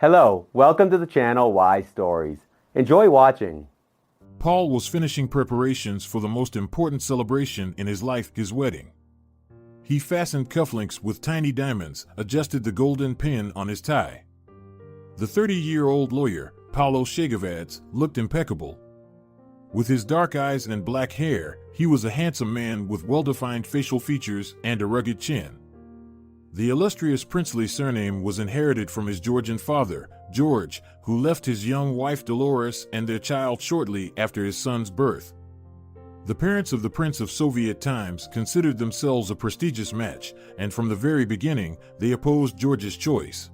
Hello, welcome to the channel Why Stories. Enjoy watching. Paul was finishing preparations for the most important celebration in his life, his wedding. He fastened cufflinks with tiny diamonds, adjusted the golden pin on his tie. The 30-year-old lawyer, Paulo Chegavadze, looked impeccable. With his dark eyes and black hair, he was a handsome man with well-defined facial features and a rugged chin. The illustrious princely surname was inherited from his Georgian father, George, who left his young wife Dolores and their child shortly after his son's birth. The parents of the Prince of Soviet times considered themselves a prestigious match, and from the very beginning, they opposed George's choice.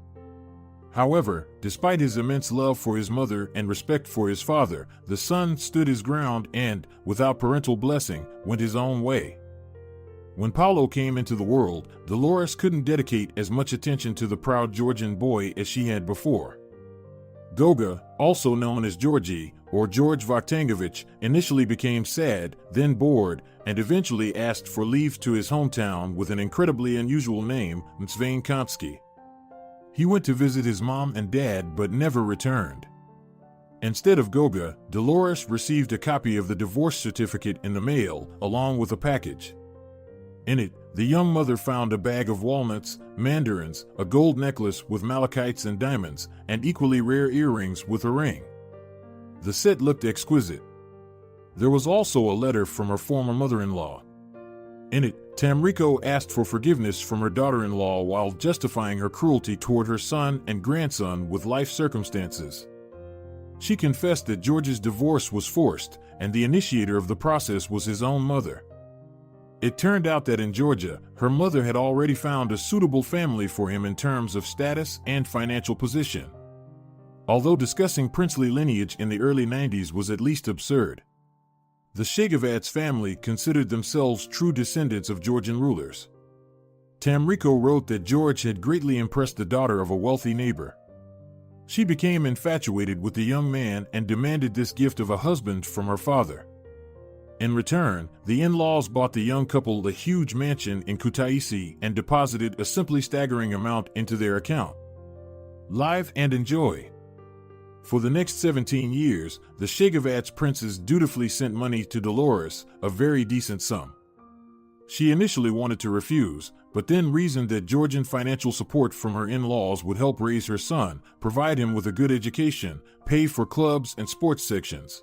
However, despite his immense love for his mother and respect for his father, the son stood his ground and, without parental blessing, went his own way. When Paulo came into the world, Dolores couldn't dedicate as much attention to the proud Georgian boy as she had before. Goga, also known as Georgie, or George Vaktangovich, initially became sad, then bored, and eventually asked for leave to his hometown with an incredibly unusual name, Mtsvainkovsky. He went to visit his mom and dad but never returned. Instead of Goga, Dolores received a copy of the divorce certificate in the mail, along with a package. In it, the young mother found a bag of walnuts, mandarins, a gold necklace with malachites and diamonds, and equally rare earrings with a ring. The set looked exquisite. There was also a letter from her former mother-in-law. In it, Tamrico asked for forgiveness from her daughter-in-law while justifying her cruelty toward her son and grandson with life circumstances. She confessed that George's divorce was forced, and the initiator of the process was his own mother. It turned out that in Georgia, her mother had already found a suitable family for him in terms of status and financial position. Although discussing princely lineage in the early 90s was at least absurd. The Chegavadze family considered themselves true descendants of Georgian rulers. Tamrico wrote that George had greatly impressed the daughter of a wealthy neighbor. She became infatuated with the young man and demanded this gift of a husband from her father. In return, the in-laws bought the young couple a huge mansion in Kutaisi and deposited a simply staggering amount into their account. Live and enjoy. For the next 17 years, the Chegavadze princes dutifully sent money to Dolores, a very decent sum. She initially wanted to refuse, but then reasoned that Georgian financial support from her in-laws would help raise her son, provide him with a good education, pay for clubs and sports sections.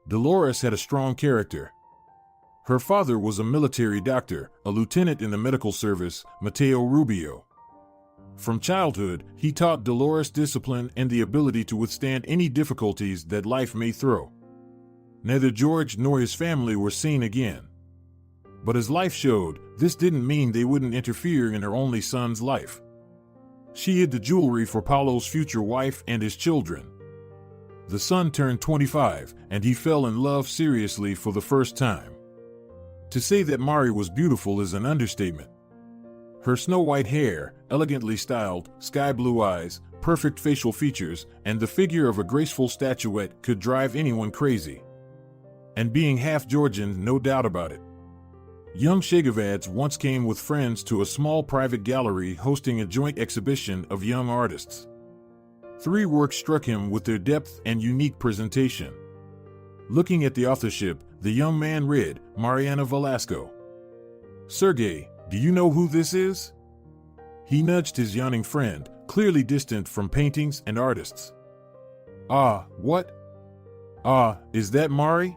Dolores had a strong character. Her father was a military doctor, a lieutenant in the medical service, Matteo Rubio. From childhood, he taught Dolores discipline and the ability to withstand any difficulties that life may throw. Neither George nor his family were seen again. But as life showed, this didn't mean they wouldn't interfere in her only son's life. She hid the jewelry for Paulo's future wife and his children. The son turned 25, and he fell in love seriously for the first time. To say that Mari was beautiful is an understatement. Her snow-white hair, elegantly styled, sky-blue eyes, perfect facial features, and the figure of a graceful statuette could drive anyone crazy. And being half Georgian, no doubt about it. Young Chegavadze once came with friends to a small private gallery hosting a joint exhibition of young artists. 3 works struck him with their depth and unique presentation. Looking at the authorship, the young man read, Mariana Velasco. Sergey, do you know who this is? He nudged his yawning friend, clearly distant from paintings and artists. Ah, what? Ah, is that Mari?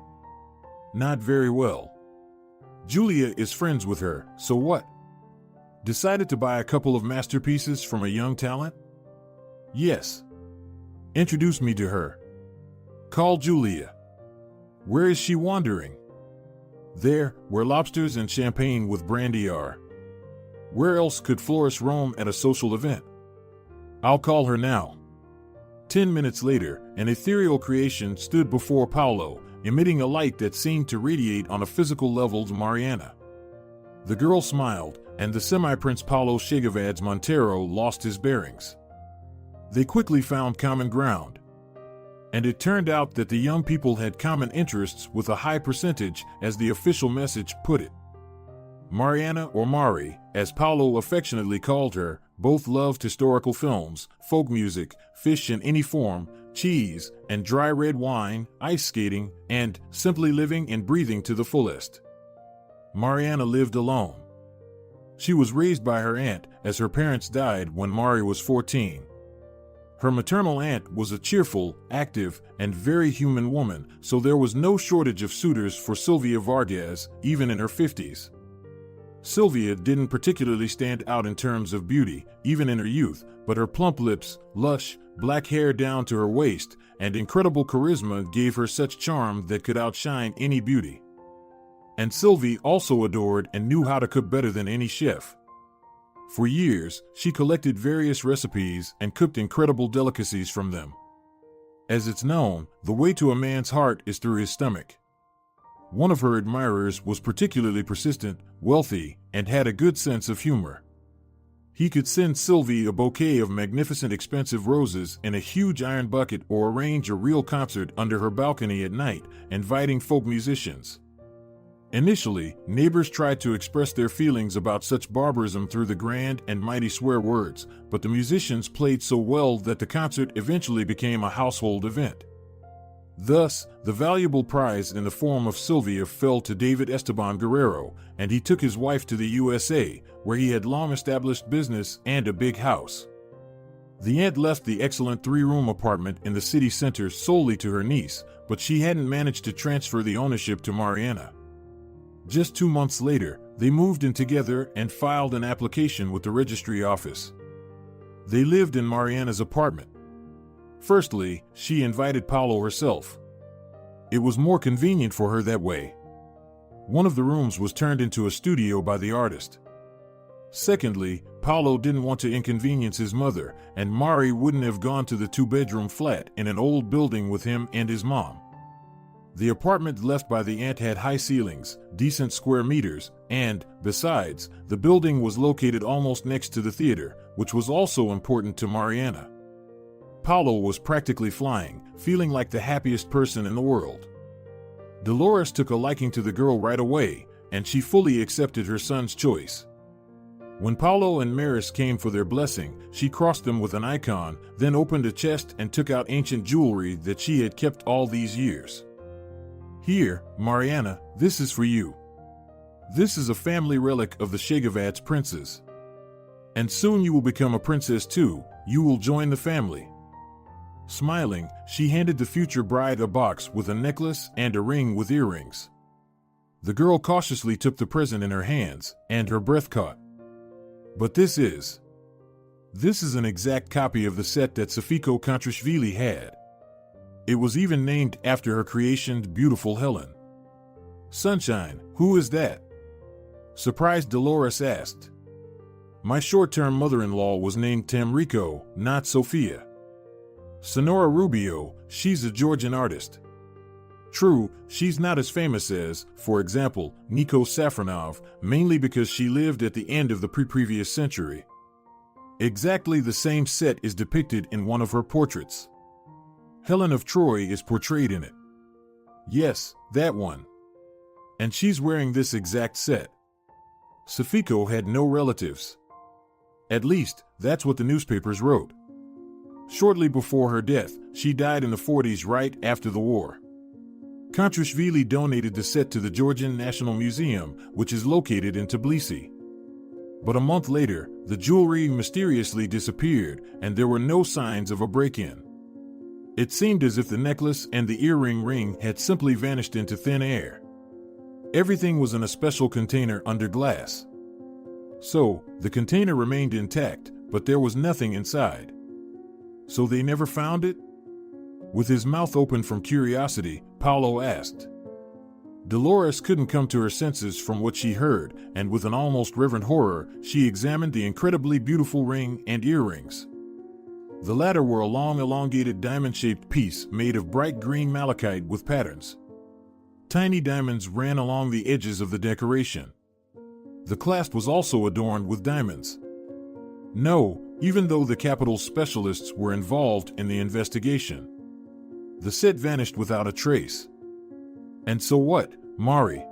Not very well. Julia is friends with her, so what? Decided to buy a couple of masterpieces from a young talent? Yes. Introduce me to her. Call Julia. Where is she wandering? There, where lobsters and champagne with brandy are. Where else could Florence roam at a social event? I'll call her now. 10 minutes later, an ethereal creation stood before Paulo, emitting a light that seemed to radiate on a physical level to Mariana. The girl smiled, and the semi-prince Paulo Chegavadze Montero lost his bearings. They quickly found common ground. And it turned out that the young people had common interests with a high percentage, as the official message put it. Mariana, or Mari, as Paulo affectionately called her, Both loved historical films, folk music, fish in any form, cheese, and dry red wine, ice skating, and simply living and breathing to the fullest. Mariana lived alone. She was raised by her aunt, as her parents died when Mari was 14. Her maternal aunt was a cheerful, active, and very human woman, so there was no shortage of suitors for Sylvia Vargas, even in her 50s. Sylvia didn't particularly stand out in terms of beauty, even in her youth, but her plump lips, lush, black hair down to her waist, and incredible charisma gave her such charm that could outshine any beauty. And Sylvie also adored and knew how to cook better than any chef. For years, she collected various recipes and cooked incredible delicacies from them. As it's known, the way to a man's heart is through his stomach. One of her admirers was particularly persistent, wealthy, and had a good sense of humor. He could send Sylvie a bouquet of magnificent expensive roses in a huge iron bucket or arrange a real concert under her balcony at night, inviting folk musicians. Initially, neighbors tried to express their feelings about such barbarism through the grand and mighty swear words, but the musicians played so well that the concert eventually became a household event. Thus, the valuable prize in the form of Sylvia fell to David Esteban Guerrero, and he took his wife to the USA, where he had long established business and a big house. The aunt left the excellent 3-room apartment in the city center solely to her niece, but she hadn't managed to transfer the ownership to Mariana. Just 2 months later, they moved in together and filed an application with the registry office. They lived in Mariana's apartment. Firstly, she invited Paulo herself. It was more convenient for her that way. One of the rooms was turned into a studio by the artist. Secondly, Paulo didn't want to inconvenience his mother, and Mari wouldn't have gone to the 2-bedroom flat in an old building with him and his mom. The apartment left by the aunt had high ceilings, decent square meters, and, besides, the building was located almost next to the theater, which was also important to Mariana. Paulo was practically flying, feeling like the happiest person in the world. Dolores took a liking to the girl right away, and she fully accepted her son's choice. When Paulo and Maris came for their blessing, she crossed them with an icon, then opened a chest and took out ancient jewelry that she had kept all these years. Here, Mariana, this is for you. This is a family relic of the Chegavadze princes. And soon you will become a princess too, you will join the family. Smiling, she handed the future bride a box with a necklace and a ring with earrings. The girl cautiously took the present in her hands, and her breath caught. But this is an exact copy of the set that Safiko Kontrashvili had. It was even named after her creation, beautiful Helen. Sunshine, who is that? Surprised Dolores asked. My short-term mother-in-law was named Tamrico, not Sophia. Sonora Rubio, she's a Georgian artist. True, she's not as famous as, for example, Nico Safronov, mainly because she lived at the end of the previous century. Exactly the same set is depicted in one of her portraits. Helen of Troy is portrayed in it. Yes, that one. And she's wearing this exact set. Safiko had no relatives. At least, that's what the newspapers wrote. Shortly before her death, she died in the 40s right after the war. Kontrashvili donated the set to the Georgian National Museum, which is located in Tbilisi. But a month later, the jewelry mysteriously disappeared, and there were no signs of a break-in. It seemed as if the necklace and the earring ring had simply vanished into thin air. Everything was in a special container under glass. So, the container remained intact, but there was nothing inside. So they never found it? With his mouth open from curiosity, Paulo asked. Dolores couldn't come to her senses from what she heard, and with an almost reverent horror, she examined the incredibly beautiful ring and earrings. The latter were a long elongated diamond-shaped piece made of bright green malachite with patterns. Tiny diamonds ran along the edges of the decoration. The clasp was also adorned with diamonds. No, even though the capital specialists were involved in the investigation. The set vanished without a trace. And so what, Mari?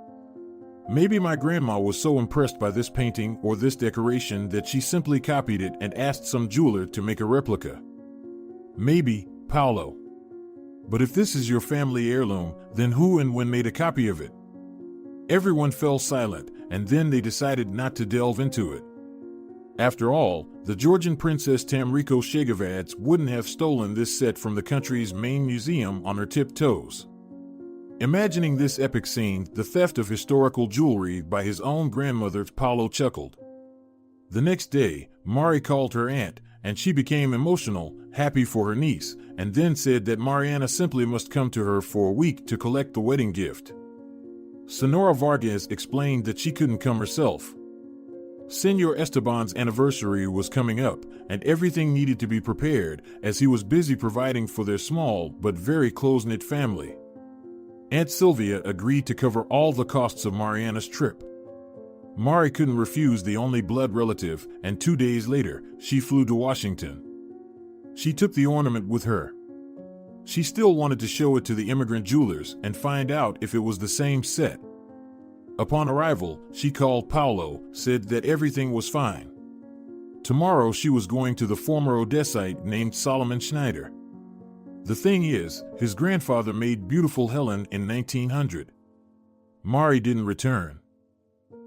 Maybe my grandma was so impressed by this painting or this decoration that she simply copied it and asked some jeweler to make a replica. Maybe, Paulo. But if this is your family heirloom, then who and when made a copy of it? Everyone fell silent, and then they decided not to delve into it. After all, the Georgian princess Paulo Chegavadze wouldn't have stolen this set from the country's main museum on her tiptoes. Imagining this epic scene, the theft of historical jewelry by his own grandmother, Paulo chuckled. The next day, Mari called her aunt, and she became emotional, happy for her niece, and then said that Mariana simply must come to her for a week to collect the wedding gift. Senora Vargas explained that she couldn't come herself. Senor Esteban's anniversary was coming up, and everything needed to be prepared, as he was busy providing for their small but very close-knit family. Aunt Sylvia agreed to cover all the costs of Mariana's trip. Mari couldn't refuse the only blood relative, and 2 days later, she flew to Washington. She took the ornament with her. She still wanted to show it to the immigrant jewelers and find out if it was the same set. Upon arrival, she called Paulo, said that everything was fine. Tomorrow she was going to the former Odessite named Solomon Schneider. The thing is, his grandfather made beautiful Helen in 1900. Mari didn't return.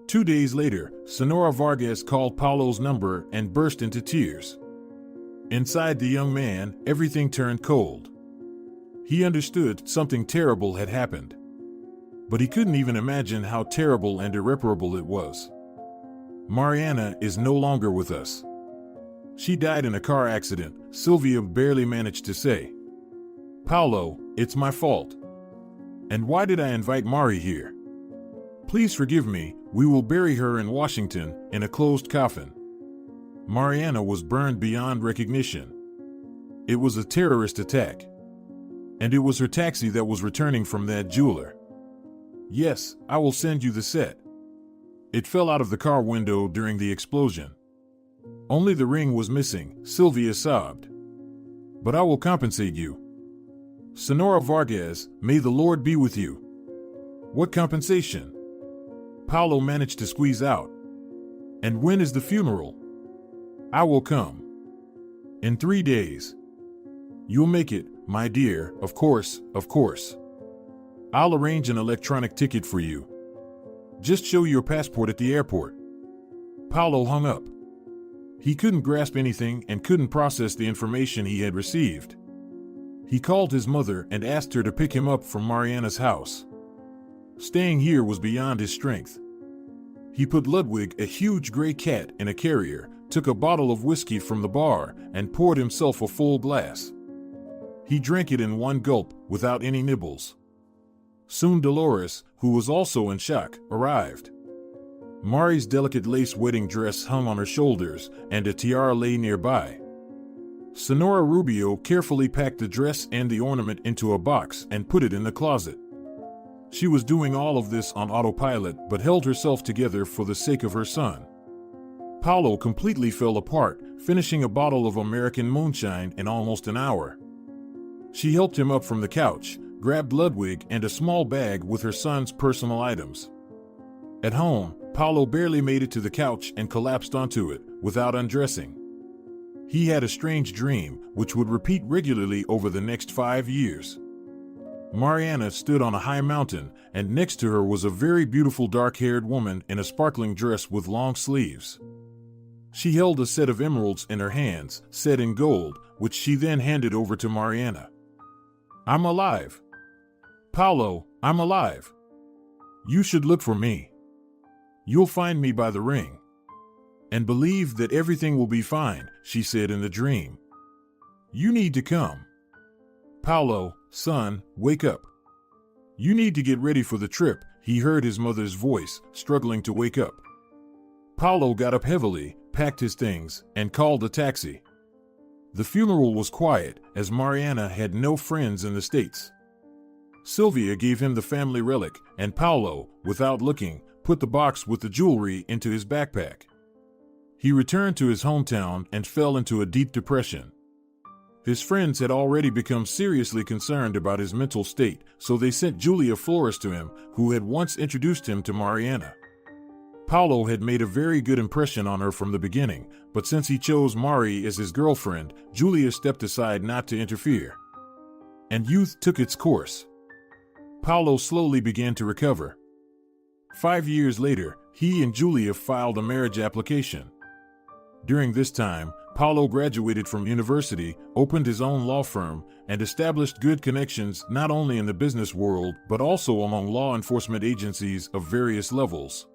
2 days later, Senora Vargas called Paulo's number and burst into tears. Inside the young man, everything turned cold. He understood something terrible had happened. But he couldn't even imagine how terrible and irreparable it was. Mariana is no longer with us. She died in a car accident, Sylvia barely managed to say. Paulo, it's my fault. And why did I invite Mari here? Please forgive me, we will bury her in Washington, in a closed coffin. Mariana was burned beyond recognition. It was a terrorist attack. And it was her taxi that was returning from that jeweler. Yes, I will send you the set. It fell out of the car window during the explosion. Only the ring was missing, Sylvia sobbed. But I will compensate you. Senora Vargas, may the Lord be with you. What compensation? Paulo managed to squeeze out. And when is the funeral? I will come. In 3 days. You'll make it, my dear, of course, of course. I'll arrange an electronic ticket for you. Just show your passport at the airport. Paulo hung up. He couldn't grasp anything and couldn't process the information he had received. He called his mother and asked her to pick him up from Mariana's house. Staying here was beyond his strength. He put Ludwig, a huge gray cat, in a carrier, took a bottle of whiskey from the bar, and poured himself a full glass. He drank it in one gulp, without any nibbles. Soon Dolores, who was also in shock, arrived. Mari's delicate lace wedding dress hung on her shoulders, and a tiara lay nearby. Senora Rubio carefully packed the dress and the ornament into a box and put it in the closet. She was doing all of this on autopilot, but held herself together for the sake of her son. Paulo completely fell apart, finishing a bottle of American moonshine in almost an hour. She helped him up from the couch, grabbed Ludwig and a small bag with her son's personal items. At home, Paulo barely made it to the couch and collapsed onto it, without undressing. He had a strange dream, which would repeat regularly over the next 5 years. Mariana stood on a high mountain, and next to her was a very beautiful dark-haired woman in a sparkling dress with long sleeves. She held a set of emeralds in her hands, set in gold, which she then handed over to Mariana. I'm alive. Paulo, I'm alive. You should look for me. You'll find me by the ring. And believe that everything will be fine, she said in the dream. You need to come. Paulo, son, wake up. You need to get ready for the trip, he heard his mother's voice, struggling to wake up. Paulo got up heavily, packed his things, and called a taxi. The funeral was quiet, as Mariana had no friends in the States. Sylvia gave him the family relic, and Paulo, without looking, put the box with the jewelry into his backpack. He returned to his hometown and fell into a deep depression. His friends had already become seriously concerned about his mental state, so they sent Julia Flores to him, who had once introduced him to Mariana. Paulo had made a very good impression on her from the beginning, but since he chose Mari as his girlfriend, Julia stepped aside not to interfere. And youth took its course. Paulo slowly began to recover. 5 years later, he and Julia filed a marriage application. During this time, Paulo graduated from university, opened his own law firm, and established good connections not only in the business world but also among law enforcement agencies of various levels.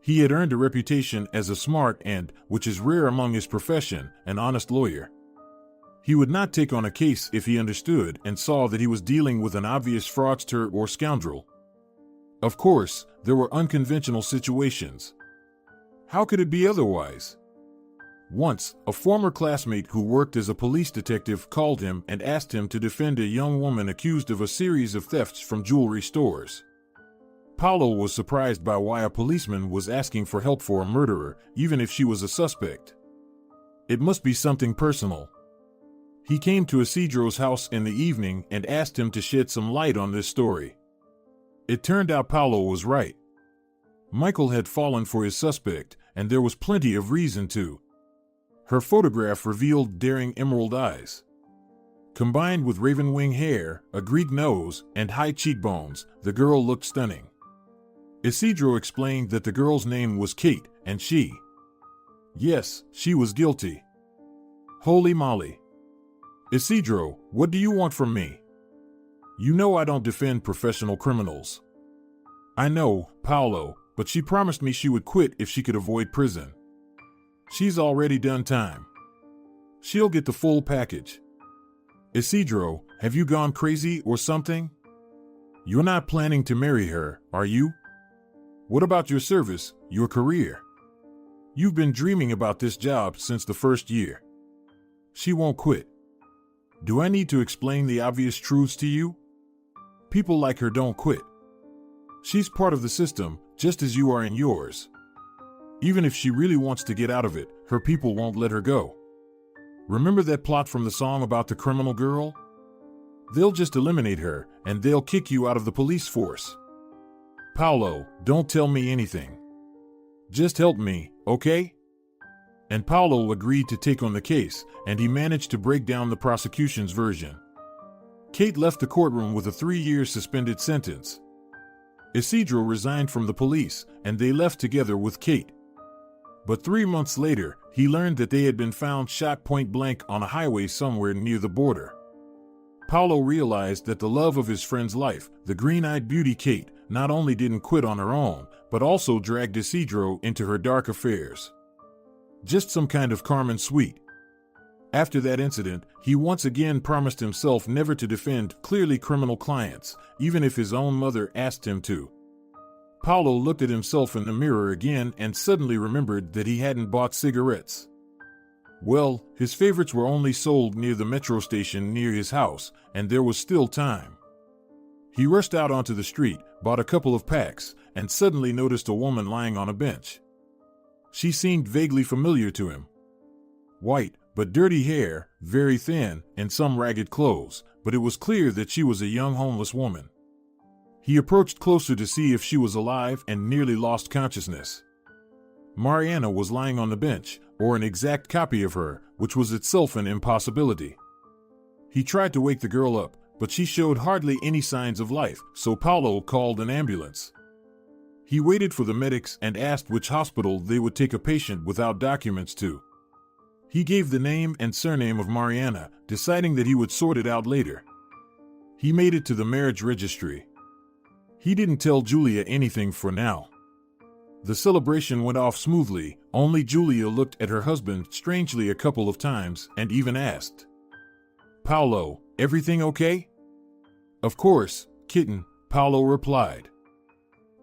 He had earned a reputation as a smart and, which is rare among his profession, an honest lawyer. He would not take on a case if he understood and saw that he was dealing with an obvious fraudster or scoundrel. Of course, there were unconventional situations. How could it be otherwise? Once, a former classmate who worked as a police detective called him and asked him to defend a young woman accused of a series of thefts from jewelry stores. Paulo was surprised by why a policeman was asking for help for a murderer, even if she was a suspect. It must be something personal. He came to Isidro's house in the evening and asked him to shed some light on this story. It turned out Paulo was right. Michael had fallen for his suspect, and there was plenty of reason to. Her photograph revealed daring emerald eyes. Combined with raven wing hair, a Greek nose, and high cheekbones, the girl looked stunning. Isidro explained that the girl's name was Kate, and she. Yes, she was guilty. Holy moly. Isidro, what do you want from me? You know I don't defend professional criminals. I know, Paulo, but she promised me she would quit if she could avoid prison. She's already done time. She'll get the full package. Isidro, have you gone crazy or something? You're not planning to marry her, are you? What about your service, your career? You've been dreaming about this job since the first year. She won't quit. Do I need to explain the obvious truths to you? People like her don't quit. She's part of the system, just as you are in yours. Even if she really wants to get out of it, her people won't let her go. Remember that plot from the song about the criminal girl? They'll just eliminate her, and they'll kick you out of the police force. Paulo, don't tell me anything. Just help me, okay? And Paulo agreed to take on the case, and he managed to break down the prosecution's version. Kate left the courtroom with a 3-year suspended sentence. Isidro resigned from the police, and they left together with Kate. But 3 months later, he learned that they had been found shot point blank on a highway somewhere near the border. Paulo realized that the love of his friend's life, the green-eyed beauty Kate, not only didn't quit on her own, but also dragged Isidro into her dark affairs. Just some kind of Carmen sweet. After that incident, he once again promised himself never to defend clearly criminal clients, even if his own mother asked him to. Paulo looked at himself in the mirror again and suddenly remembered that he hadn't bought cigarettes. Well, his favorites were only sold near the metro station near his house, and there was still time. He rushed out onto the street, bought a couple of packs, and suddenly noticed a woman lying on a bench. She seemed vaguely familiar to him. White, but dirty hair, very thin, and some ragged clothes, but it was clear that she was a young homeless woman. He approached closer to see if she was alive and nearly lost consciousness. Mariana was lying on the bench, or an exact copy of her, which was itself an impossibility. He tried to wake the girl up, but she showed hardly any signs of life, so Paulo called an ambulance. He waited for the medics and asked which hospital they would take a patient without documents to. He gave the name and surname of Mariana, deciding that he would sort it out later. He made it to the marriage registry. He didn't tell Julia anything for now. The celebration went off smoothly, only Julia looked at her husband strangely a couple of times and even asked, "Paulo, everything okay?" "Of course, kitten," Paulo replied.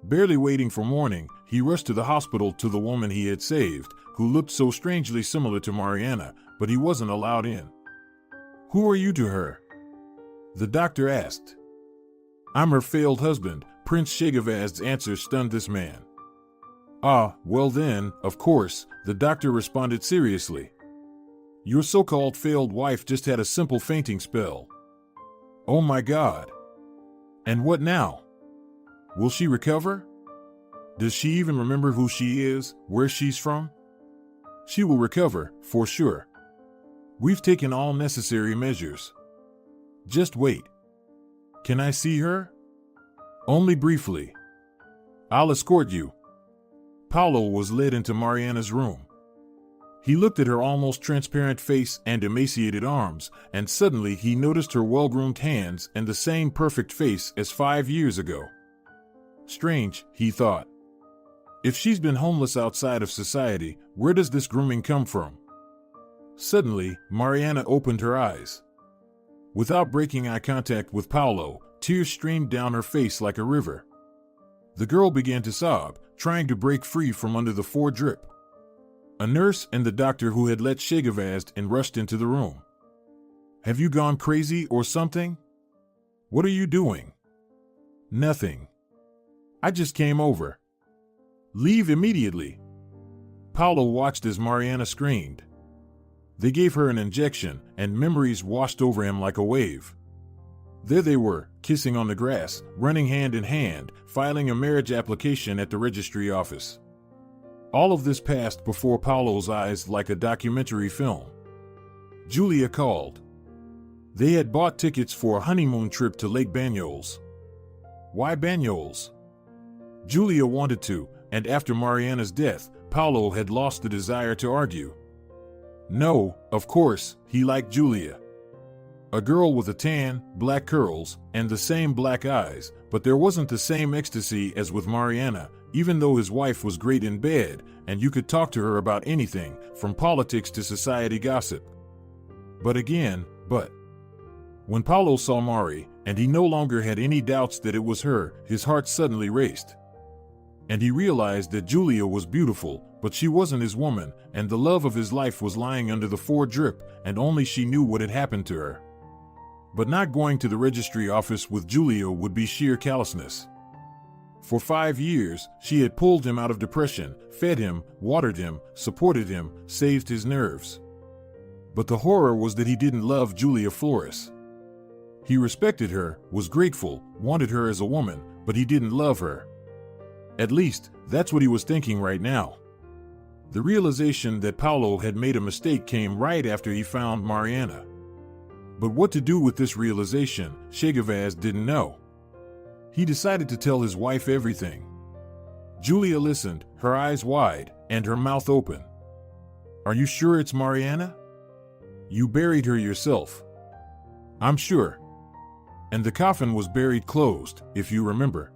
Barely waiting for morning, he rushed to the hospital to the woman he had saved, who looked so strangely similar to Mariana, but he wasn't allowed in. "Who are you to her?" the doctor asked. "I'm her failed husband," Prince Chegavadze's answer stunned this man. "Ah, well then, of course," the doctor responded seriously. Your so-called failed wife just had a simple fainting spell. Oh my God. And what now? Will she recover? Does she even remember who she is, where she's from? She will recover, for sure. We've taken all necessary measures. Just wait. Can I see her? Only briefly. I'll escort you. Paulo was led into Mariana's room. He looked at her almost transparent face and emaciated arms, and suddenly he noticed her well-groomed hands and the same perfect face as 5 years ago. Strange, he thought. If she's been homeless outside of society, where does this grooming come from? Suddenly, Mariana opened her eyes. Without breaking eye contact with Paulo, tears streamed down her face like a river. The girl began to sob, trying to break free from under the foredrip. A nurse and the doctor who had let Chegavadze in rushed into the room. Have you gone crazy or something? What are you doing? Nothing. I just came over. Leave immediately. Paulo watched as Mariana screamed. They gave her an injection, and memories washed over him like a wave. There they were, kissing on the grass, running hand in hand, filing a marriage application at the registry office. All of this passed before Paulo's eyes like a documentary film. Julia called. They had bought tickets for a honeymoon trip to Lake Banyoles. Why Banyoles? Julia wanted to, and after Mariana's death, Paulo had lost the desire to argue. No, of course, he liked Julia. A girl with a tan, black curls, and the same black eyes, but there wasn't the same ecstasy as with Mariana, even though his wife was great in bed, and you could talk to her about anything, from politics to society gossip. But when Paulo saw Mari, and he no longer had any doubts that it was her, his heart suddenly raced. And he realized that Julia was beautiful, but she wasn't his woman, and the love of his life was lying under the foredrip, and only she knew what had happened to her. But not going to the registry office with Julia would be sheer callousness. For 5 years, she had pulled him out of depression, fed him, watered him, supported him, saved his nerves. But the horror was that he didn't love Julia Flores. He respected her, was grateful, wanted her as a woman, but he didn't love her. At least, that's what he was thinking right now. The realization that Paulo had made a mistake came right after he found Mariana. But what to do with this realization, Chegavadze didn't know. He decided to tell his wife everything. Julia listened, her eyes wide, and her mouth open. Are you sure it's Mariana? You buried her yourself. I'm sure. And the coffin was buried closed, if you remember.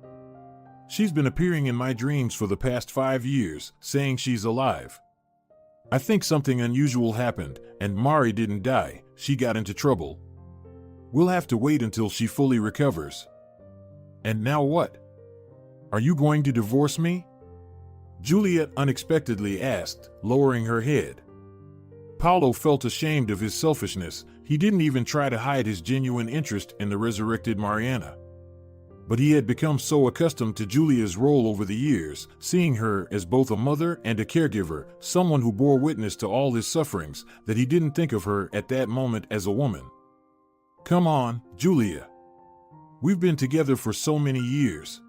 She's been appearing in my dreams for the past 5 years, saying she's alive. I think something unusual happened, and Mari didn't die, she got into trouble. We'll have to wait until she fully recovers. And now what? Are you going to divorce me? Juliet unexpectedly asked, lowering her head. Paulo felt ashamed of his selfishness. He didn't even try to hide his genuine interest in the resurrected Mariana. But he had become so accustomed to Julia's role over the years, seeing her as both a mother and a caregiver, someone who bore witness to all his sufferings, that he didn't think of her at that moment as a woman. Come on, Julia. We've been together for so many years.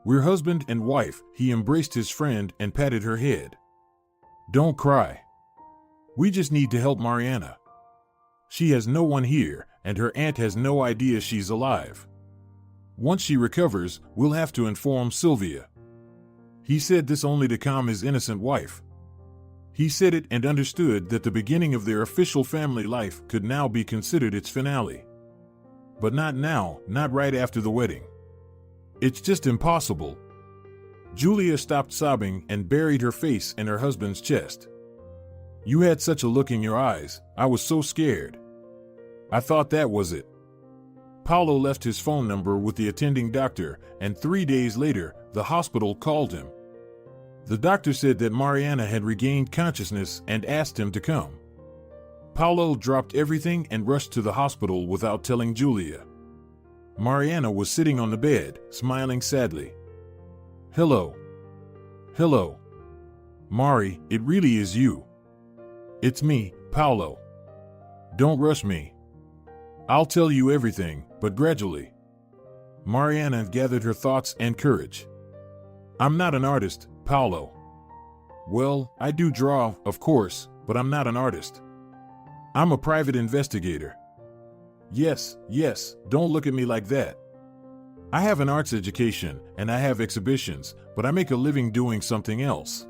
We're husband and wife. He embraced his friend and patted her head. Don't cry. We just need to help Mariana. She has no one here, and her aunt has no idea she's alive. Once she recovers, we'll have to inform Sylvia. He said this only to calm his innocent wife. He said it and understood that the beginning of their official family life could now be considered its finale. But not now, not right after the wedding. It's just impossible. Julia stopped sobbing and buried her face in her husband's chest. You had such a look in your eyes, I was so scared. I thought that was it. Paulo left his phone number with the attending doctor, and 3 days later, the hospital called him. The doctor said that Mariana had regained consciousness and asked him to come. Paulo dropped everything and rushed to the hospital without telling Julia. Mariana was sitting on the bed, smiling sadly. Hello. Hello. Mari, it really is you. It's me, Paulo. Don't rush me. I'll tell you everything, but gradually. Mariana gathered her thoughts and courage. I'm not an artist, Paulo. Well, I do draw, of course, but I'm not an artist. I'm a private investigator. Yes, don't look at me like that. I have an arts education, and I have exhibitions, but I make a living doing something else.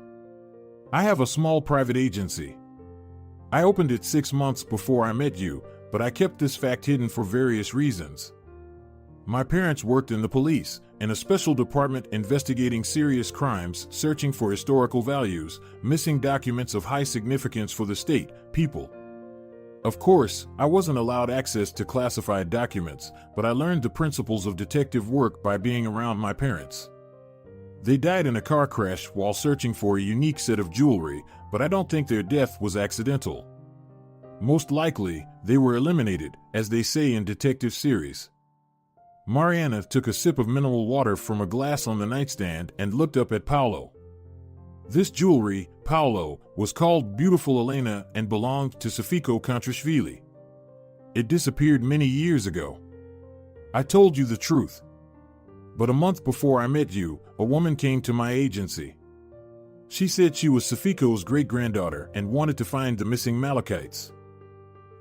I have a small private agency. I opened it 6 months before I met you, but I kept this fact hidden for various reasons. My parents worked in the police, in a special department investigating serious crimes, searching for historical values, missing documents of high significance for the state, people. Of course, I wasn't allowed access to classified documents, but I learned the principles of detective work by being around my parents. They died in a car crash while searching for a unique set of jewelry, but I don't think their death was accidental. Most likely, they were eliminated, as they say in detective series. Mariana took a sip of mineral water from a glass on the nightstand and looked up at Paulo. This jewelry, Paulo, was called Beautiful Elena and belonged to Sofiko Kontrashvili. It disappeared many years ago. I told you the truth. But a month before I met you, a woman came to my agency. She said she was Sofiko's great-granddaughter and wanted to find the missing Malachites.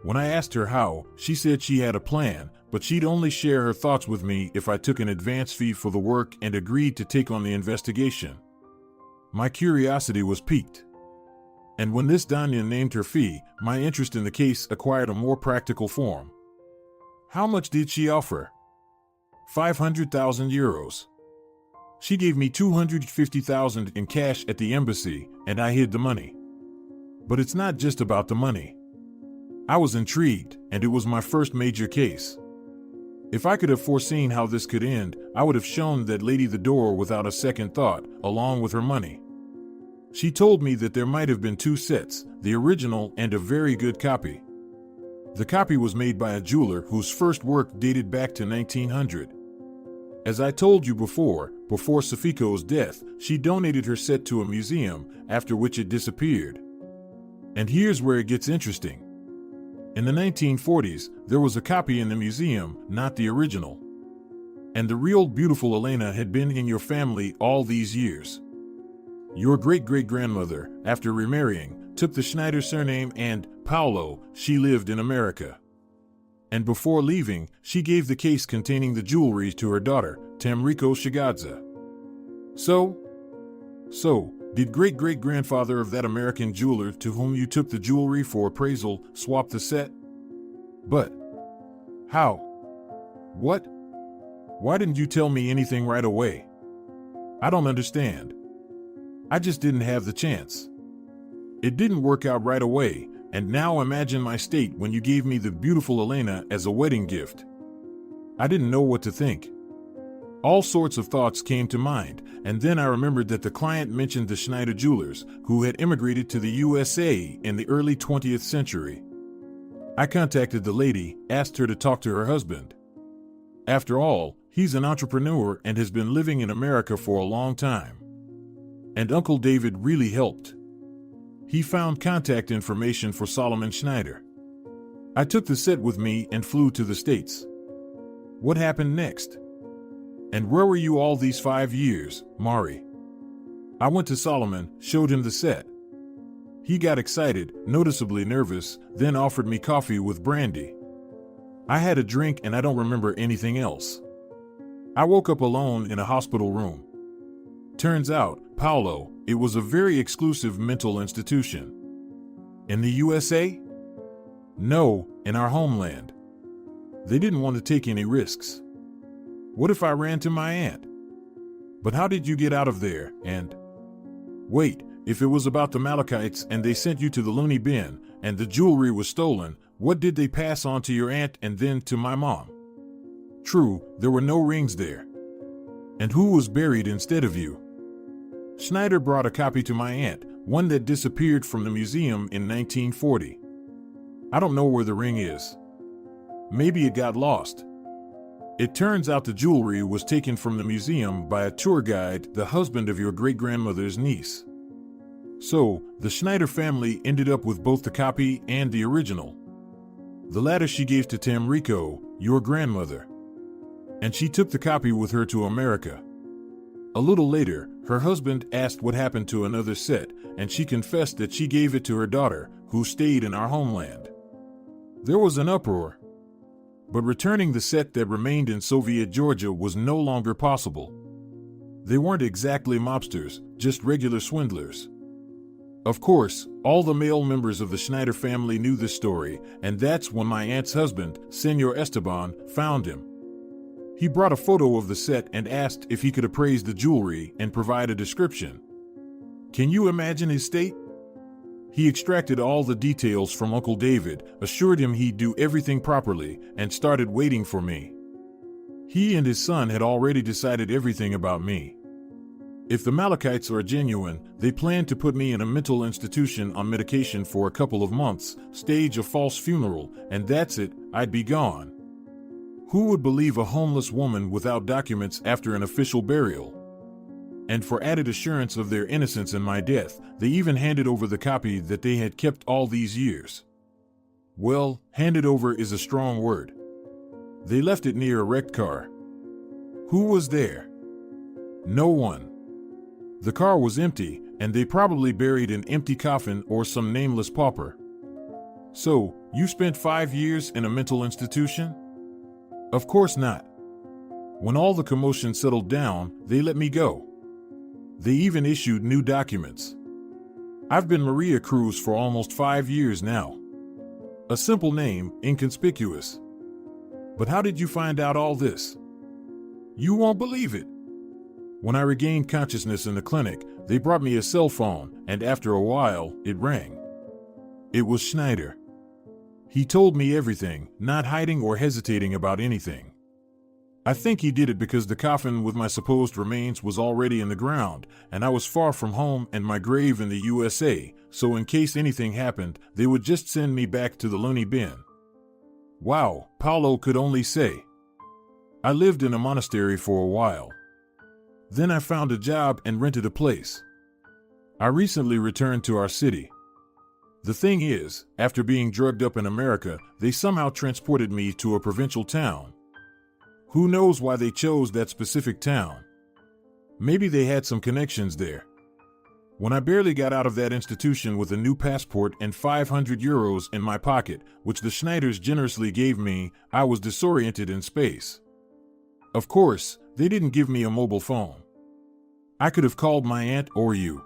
When I asked her how, she said she had a plan, but she'd only share her thoughts with me if I took an advance fee for the work and agreed to take on the investigation. My curiosity was piqued. And when this Danya named her fee, my interest in the case acquired a more practical form. How much did she offer? 500,000 euros. She gave me 250,000 in cash at the embassy, and I hid the money. But it's not just about the money. I was intrigued, and it was my first major case. If I could have foreseen how this could end, I would have shown that lady the door without a second thought, along with her money. She told me that there might have been 2 sets, the original and a very good copy. The copy was made by a jeweler whose first work dated back to 1900. As I told you before Sofiko's death, she donated her set to a museum, after which it disappeared. And here's where it gets interesting. In the 1940s, there was a copy in the museum, not the original. And the real Beautiful Elena had been in your family all these years. Your great-great-grandmother, after remarrying, took the Schneider surname and, Paulo, she lived in America. And before leaving, she gave the case containing the jewelry to her daughter, Paulo Chegavadze. So, did great-great-grandfather of that American jeweler to whom you took the jewelry for appraisal swap the set? But how? What? Why didn't you tell me anything right away? I don't understand. I just didn't have the chance. It didn't work out right away, and now imagine my state when you gave me the Beautiful Elena as a wedding gift. I didn't know what to think. All sorts of thoughts came to mind, and then I remembered that the client mentioned the Schneider jewelers, who had immigrated to the USA in the early 20th century. I contacted the lady, asked her to talk to her husband. After all, he's an entrepreneur and has been living in America for a long time. And Uncle David really helped. He found contact information for Solomon Schneider. I took the set with me and flew to the States. What happened next? And where were you all these 5 years, Mari? I went to Solomon, showed him the set. He got excited, noticeably nervous, then offered me coffee with brandy. I had a drink and I don't remember anything else. I woke up alone in a hospital room. Turns out, Paulo, it was a very exclusive mental institution. In the USA? No, in our homeland. They didn't want to take any risks. What if I ran to my aunt? But how did you get out of there, and... Wait, if it was about the Malachites and they sent you to the loony bin, and the jewelry was stolen, what did they pass on to your aunt and then to my mom? True, there were no rings there. And who was buried instead of you? Schneider brought a copy to my aunt, one that disappeared from the museum in 1940. I don't know where the ring is. Maybe it got lost. It turns out the jewelry was taken from the museum by a tour guide, the husband of your great-grandmother's niece. So, the Schneider family ended up with both the copy and the original. The latter she gave to Tamrico, your grandmother. And she took the copy with her to America. A little later, her husband asked what happened to another set, and she confessed that she gave it to her daughter, who stayed in our homeland. There was an uproar. But returning the set that remained in Soviet Georgia was no longer possible. They weren't exactly mobsters, just regular swindlers. Of course, all the male members of the Schneider family knew this story, and that's when my aunt's husband, Senor Esteban, found him. He brought a photo of the set and asked if he could appraise the jewelry and provide a description. Can you imagine his state? He extracted all the details from Uncle David, assured him he'd do everything properly, and started waiting for me. He and his son had already decided everything about me. If the Malachites are genuine, they plan to put me in a mental institution on medication for a couple of months, stage a false funeral, and that's it, I'd be gone. Who would believe a homeless woman without documents after an official burial? And for added assurance of their innocence in my death, they even handed over the copy that they had kept all these years. Well, handed over is a strong word. They left it near a wrecked car. Who was there? No one. The car was empty, and they probably buried an empty coffin or some nameless pauper. So, you spent 5 years in a mental institution? Of course not. When all the commotion settled down, they let me go. They even issued new documents. I've been Maria Cruz for almost 5 years now. A simple name, inconspicuous. But how did you find out all this? You won't believe it. When I regained consciousness in the clinic, they brought me a cell phone, and after a while, it rang. It was Schneider. He told me everything, not hiding or hesitating about anything. I think he did it because the coffin with my supposed remains was already in the ground, and I was far from home and my grave in the USA, so in case anything happened, they would just send me back to the loony bin. Wow, Paulo could only say. I lived in a monastery for a while. Then I found a job and rented a place. I recently returned to our city. The thing is, after being drugged up in America, they somehow transported me to a provincial town. Who knows why they chose that specific town? Maybe they had some connections there. When I barely got out of that institution with a new passport and 500 euros in my pocket, which the Schneiders generously gave me, I was disoriented in space. Of course, they didn't give me a mobile phone. I could have called my aunt or you.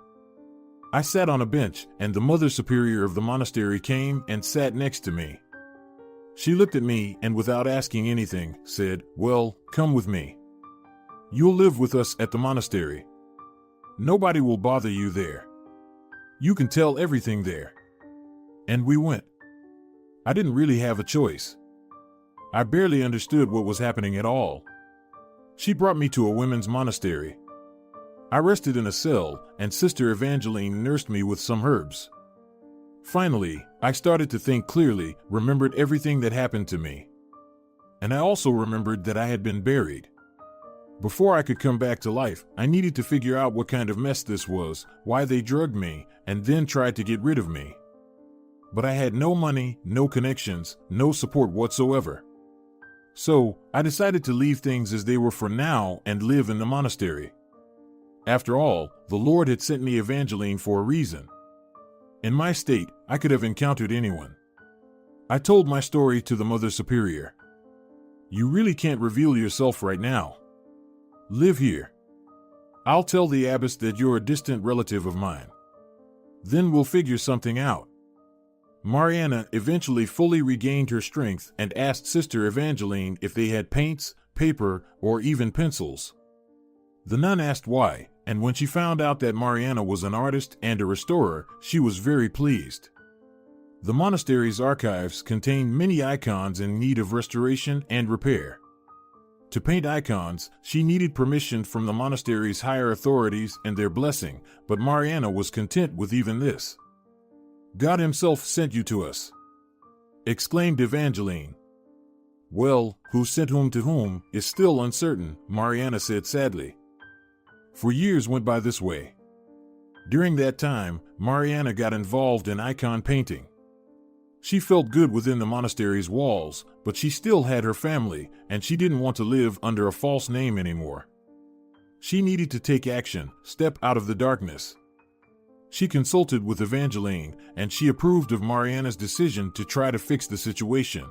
I sat on a bench, and the Mother Superior of the monastery came and sat next to me. She looked at me and, without asking anything, said, "Well, come with me. You'll live with us at the monastery. Nobody will bother you there. You can tell everything there." And we went. I didn't really have a choice. I barely understood what was happening at all. She brought me to a women's monastery. I rested in a cell, and Sister Evangeline nursed me with some herbs. Finally, I started to think clearly, remembered everything that happened to me. And I also remembered that I had been buried. Before I could come back to life, I needed to figure out what kind of mess this was, why they drugged me, and then tried to get rid of me. But I had no money, no connections, no support whatsoever. So, I decided to leave things as they were for now and live in the monastery. After all, the Lord had sent me Evangeline for a reason. In my state, I could have encountered anyone. I told my story to the Mother Superior. "You really can't reveal yourself right now. Live here. I'll tell the abbess that you're a distant relative of mine. Then we'll figure something out." Mariana eventually fully regained her strength and asked Sister Evangeline if they had paints, paper, or even pencils. The nun asked why, and when she found out that Mariana was an artist and a restorer, she was very pleased. The monastery's archives contained many icons in need of restoration and repair. To paint icons, she needed permission from the monastery's higher authorities and their blessing, but Mariana was content with even this. "God himself sent you to us," exclaimed Evangeline. "Well, who sent whom to whom is still uncertain," Mariana said sadly. For years went by this way. During that time, Mariana got involved in icon painting. She felt good within the monastery's walls, but she still had her family, and she didn't want to live under a false name anymore. She needed to take action, step out of the darkness. She consulted with Evangeline, and she approved of Mariana's decision to try to fix the situation.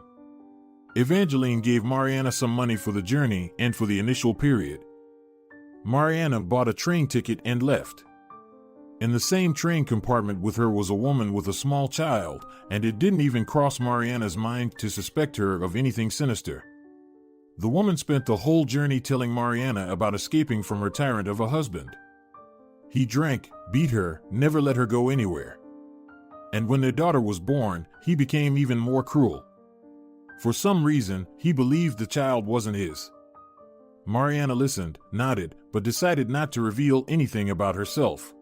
Evangeline gave Mariana some money for the journey and for the initial period. Mariana bought a train ticket and left. In the same train compartment with her was a woman with a small child, and it didn't even cross Mariana's mind to suspect her of anything sinister. The woman spent the whole journey telling Mariana about escaping from her tyrant of a husband. He drank, beat her, never let her go anywhere. And when their daughter was born, he became even more cruel. For some reason, he believed the child wasn't his. Mariana listened, nodded, but decided not to reveal anything about herself.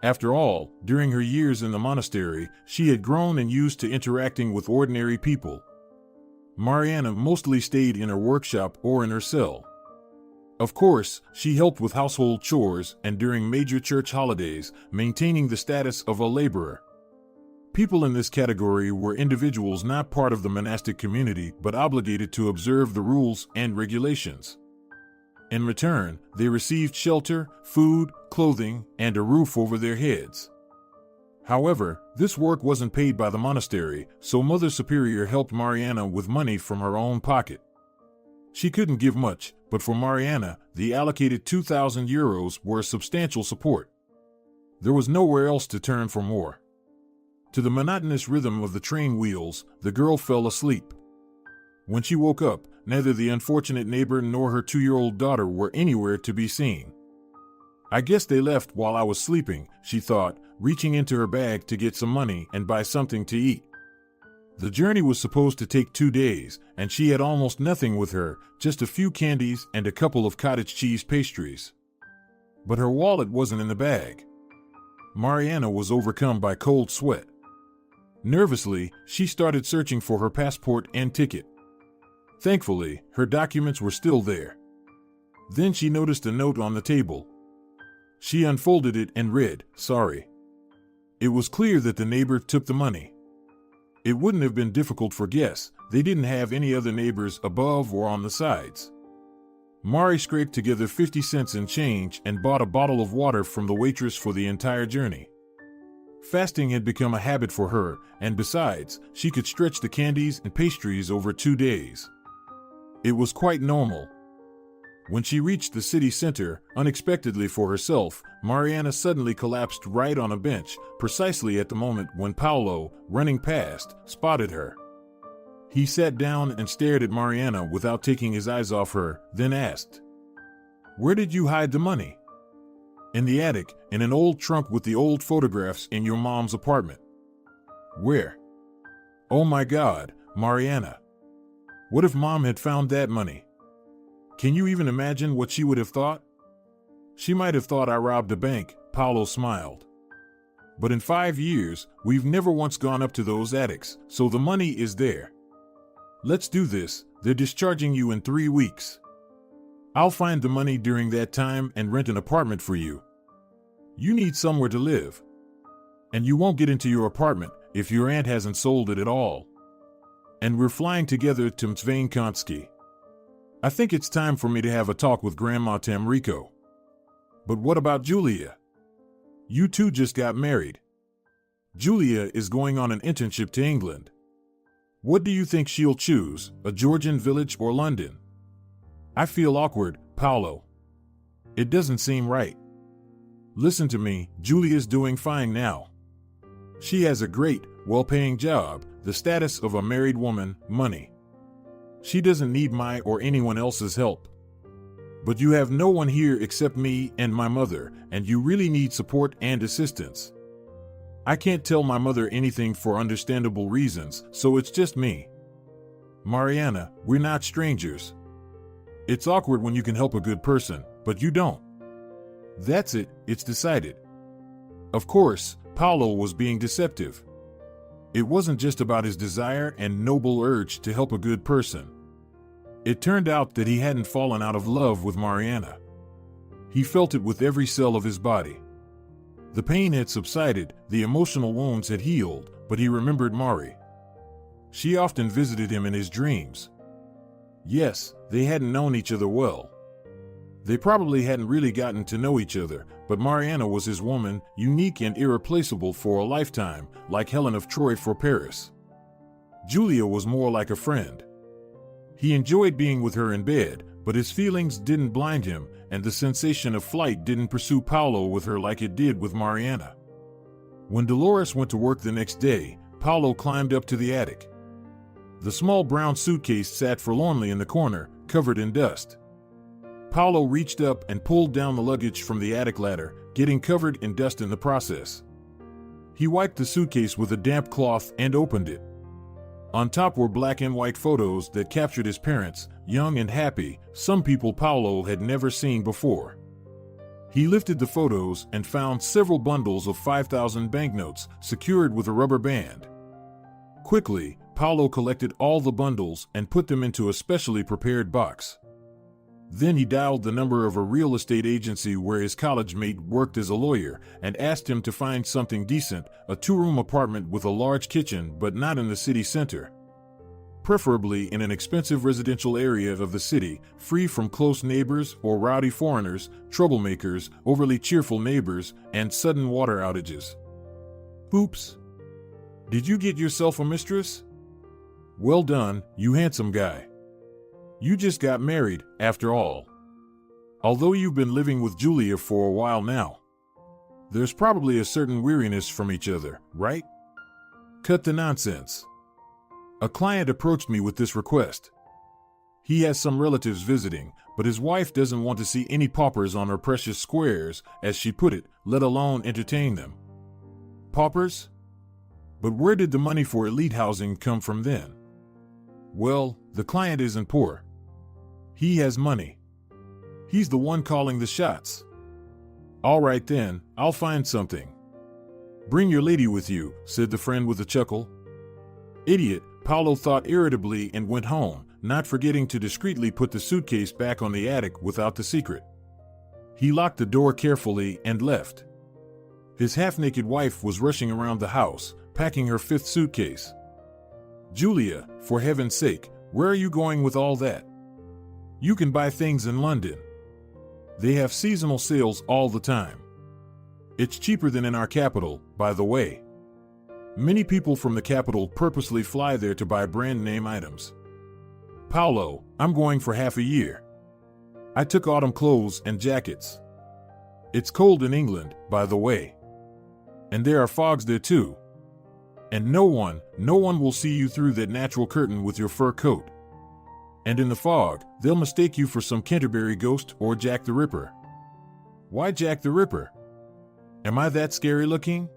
After all, during her years in the monastery, she had grown and used to interacting with ordinary people. Mariana mostly stayed in her workshop or in her cell. Of course, she helped with household chores and during major church holidays, maintaining the status of a laborer. People in this category were individuals not part of the monastic community but obligated to observe the rules and regulations. In return, they received shelter, food, clothing, and a roof over their heads. However, this work wasn't paid by the monastery, so Mother Superior helped Mariana with money from her own pocket. She couldn't give much, but for Mariana, the allocated 2,000 euros were a substantial support. There was nowhere else to turn for more. To the monotonous rhythm of the train wheels, the girl fell asleep. When she woke up, neither the unfortunate neighbor nor her 2-year-old daughter were anywhere to be seen. I guess they left while I was sleeping, she thought, reaching into her bag to get some money and buy something to eat. The journey was supposed to take 2 days, and she had almost nothing with her, just a few candies and a couple of cottage cheese pastries. But her wallet wasn't in the bag. Mariana was overcome by cold sweat. Nervously, she started searching for her passport and ticket. Thankfully, her documents were still there. Then she noticed a note on the table. She unfolded it and read, "Sorry." It was clear that the neighbor took the money. It wouldn't have been difficult for guess, they didn't have any other neighbors above or on the sides. Mari scraped together 50 cents in change and bought a bottle of water from the waitress for the entire journey. Fasting had become a habit for her, and besides, she could stretch the candies and pastries over 2 days. It was quite normal. When she reached the city center, unexpectedly for herself, Mariana suddenly collapsed right on a bench, precisely at the moment when Paulo, running past, spotted her. He sat down and stared at Mariana without taking his eyes off her, then asked, "Where did you hide the money?" "In the attic, in an old trunk with the old photographs in your mom's apartment." "Where?" "Oh my God, Mariana. What if Mom had found that money? Can you even imagine what she would have thought?" "She might have thought I robbed a bank," Paulo smiled. "But in 5 years, we've never once gone up to those attics, so the money is there. Let's do this, they're discharging you in 3 weeks. I'll find the money during that time and rent an apartment for you. You need somewhere to live. And you won't get into your apartment if your aunt hasn't sold it at all. And we're flying together to Mtsvainkonski. I think it's time for me to have a talk with Grandma Tamrico. But what about Julia? You two just got married. Julia is going on an internship to England. What do you think she'll choose, a Georgian village or London? I feel awkward, Paulo. It doesn't seem right. Listen to me, Julia's doing fine now. She has a great, well-paying job, the status of a married woman, money. She doesn't need my or anyone else's help. But you have no one here except me and my mother, and you really need support and assistance. I can't tell my mother anything for understandable reasons, so it's just me. Mariana, we're not strangers. It's awkward when you can help a good person, but you don't. That's it, it's decided." Of course, Paulo was being deceptive. It wasn't just about his desire and noble urge to help a good person. It turned out that he hadn't fallen out of love with Mariana. He felt it with every cell of his body. The pain had subsided, the emotional wounds had healed, but he remembered Mari. She often visited him in his dreams. Yes, they hadn't known each other well. They probably hadn't really gotten to know each other, but Mariana was his woman, unique and irreplaceable for a lifetime, like Helen of Troy for Paris. Julia was more like a friend. He enjoyed being with her in bed, but his feelings didn't blind him, and the sensation of flight didn't pursue Paulo with her like it did with Mariana. When Dolores went to work the next day, Paulo climbed up to the attic. The small brown suitcase sat forlornly in the corner, covered in dust. Paulo reached up and pulled down the luggage from the attic ladder, getting covered in dust in the process. He wiped the suitcase with a damp cloth and opened it. On top were black and white photos that captured his parents, young and happy, some people Paulo had never seen before. He lifted the photos and found several bundles of 5,000 banknotes secured with a rubber band. Quickly, Paulo collected all the bundles and put them into a specially prepared box. Then he dialed the number of a real estate agency where his college mate worked as a lawyer and asked him to find something decent, a 2-room apartment with a large kitchen but not in the city center. Preferably in an expensive residential area of the city, free from close neighbors or rowdy foreigners, troublemakers, overly cheerful neighbors, and sudden water outages. Oops! Did you get yourself a mistress? Well done, you handsome guy. You just got married, after all. Although you've been living with Julia for a while now. There's probably a certain weariness from each other, right? Cut the nonsense. A client approached me with this request. He has some relatives visiting, but his wife doesn't want to see any paupers on her precious squares, as she put it, let alone entertain them. Paupers? But where did the money for elite housing come from then? Well, the client isn't poor. He has money. He's the one calling the shots. All right then, I'll find something. Bring your lady with you, said the friend with a chuckle. Idiot, Paulo thought irritably and went home, not forgetting to discreetly put the suitcase back on the attic without the secret. He locked the door carefully and left. His half-naked wife was rushing around the house, packing her 5th suitcase. Julia, for heaven's sake, where are you going with all that? You can buy things in London. They have seasonal sales all the time. It's cheaper than in our capital, by the way. Many people from the capital purposely fly there to buy brand name items. Paulo, I'm going for half a year. I took autumn clothes and jackets. It's cold in England, by the way. And there are fogs there too. And no one will see you through that natural curtain with your fur coat. And in the fog, they'll mistake you for some Canterbury ghost or Jack the Ripper. Why Jack the Ripper? Am I that scary looking?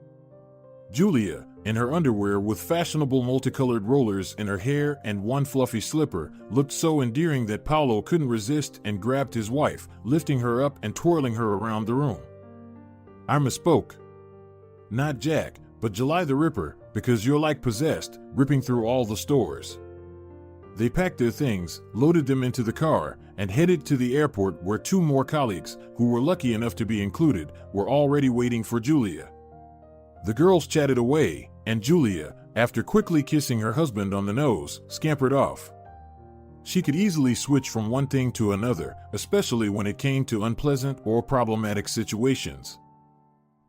Julia, in her underwear with fashionable multicolored rollers in her hair and one fluffy slipper, looked so endearing that Paulo couldn't resist and grabbed his wife, lifting her up and twirling her around the room. I misspoke. Not Jack, but July the Ripper, because you're like possessed, ripping through all the stores. They packed their things, loaded them into the car, and headed to the airport where 2 more colleagues, who were lucky enough to be included, were already waiting for Julia. The girls chatted away, and Julia, after quickly kissing her husband on the nose, scampered off. She could easily switch from one thing to another, especially when it came to unpleasant or problematic situations.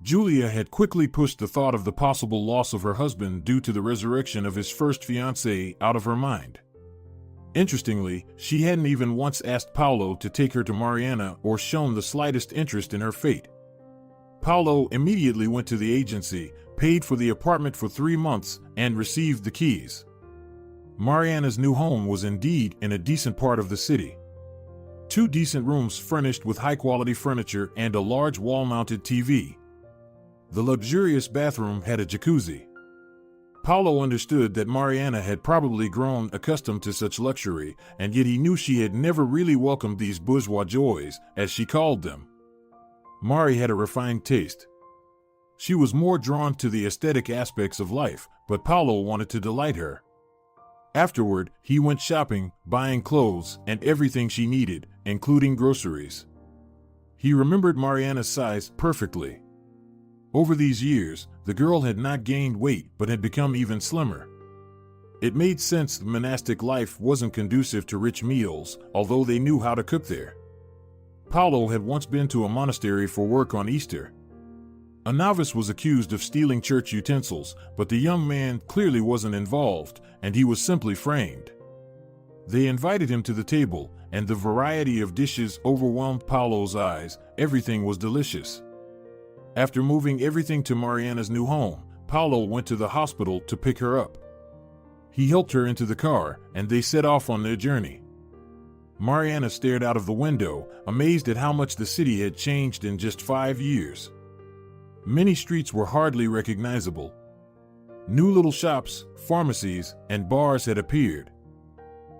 Julia had quickly pushed the thought of the possible loss of her husband due to the resurrection of his first fiancée out of her mind. Interestingly, she hadn't even once asked Paulo to take her to Mariana or shown the slightest interest in her fate. Paulo immediately went to the agency, paid for the apartment for 3 months, and received the keys. Mariana's new home was indeed in a decent part of the city. 2 decent rooms furnished with high-quality furniture and a large wall-mounted TV. The luxurious bathroom had a jacuzzi. Paulo understood that Mariana had probably grown accustomed to such luxury, and yet he knew she had never really welcomed these bourgeois joys, as she called them. Mari had a refined taste. She was more drawn to the aesthetic aspects of life, but Paulo wanted to delight her. Afterward, he went shopping, buying clothes and everything she needed, including groceries. He remembered Mariana's size perfectly. Over these years, the girl had not gained weight but had become even slimmer. It made sense the monastic life wasn't conducive to rich meals, although they knew how to cook there. Paulo had once been to a monastery for work on Easter. A novice was accused of stealing church utensils, but the young man clearly wasn't involved, and he was simply framed. They invited him to the table, and the variety of dishes overwhelmed Paulo's eyes. Everything was delicious. After moving everything to Mariana's new home, Paulo went to the hospital to pick her up. He helped her into the car, and they set off on their journey. Mariana stared out of the window, amazed at how much the city had changed in just 5 years. Many streets were hardly recognizable. New little shops, pharmacies, and bars had appeared.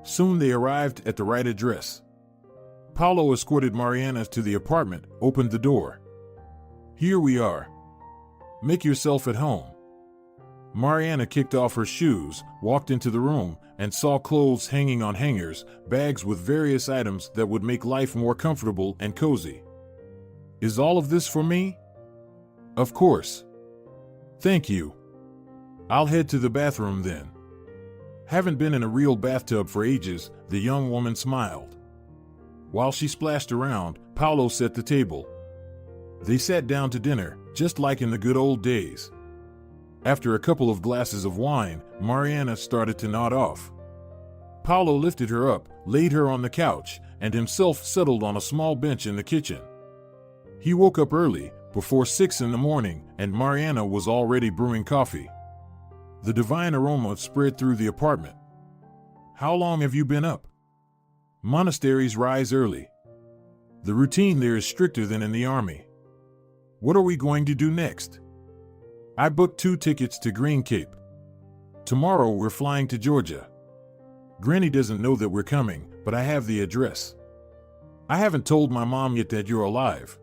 Soon they arrived at the right address. Paulo escorted Mariana to the apartment, opened the door. "Here we are. Make yourself at home." Mariana kicked off her shoes, walked into the room, and saw clothes hanging on hangers, bags with various items that would make life more comfortable and cozy. "Is all of this for me?" "Of course." "Thank you. I'll head to the bathroom then." "Haven't been in a real bathtub for ages," the young woman smiled. While she splashed around, Paulo set the table. They sat down to dinner, just like in the good old days. After a couple of glasses of wine, Mariana started to nod off. Paulo lifted her up, laid her on the couch, and himself settled on a small bench in the kitchen. He woke up early, before 6 in the morning, and Mariana was already brewing coffee. The divine aroma spread through the apartment. "How long have you been up?" "Monasteries rise early. The routine there is stricter than in the army." "What are we going to do next?" "I booked 2 tickets to Green Cape. Tomorrow we're flying to Georgia. Granny doesn't know that we're coming, but I have the address. I haven't told my mom yet that you're alive.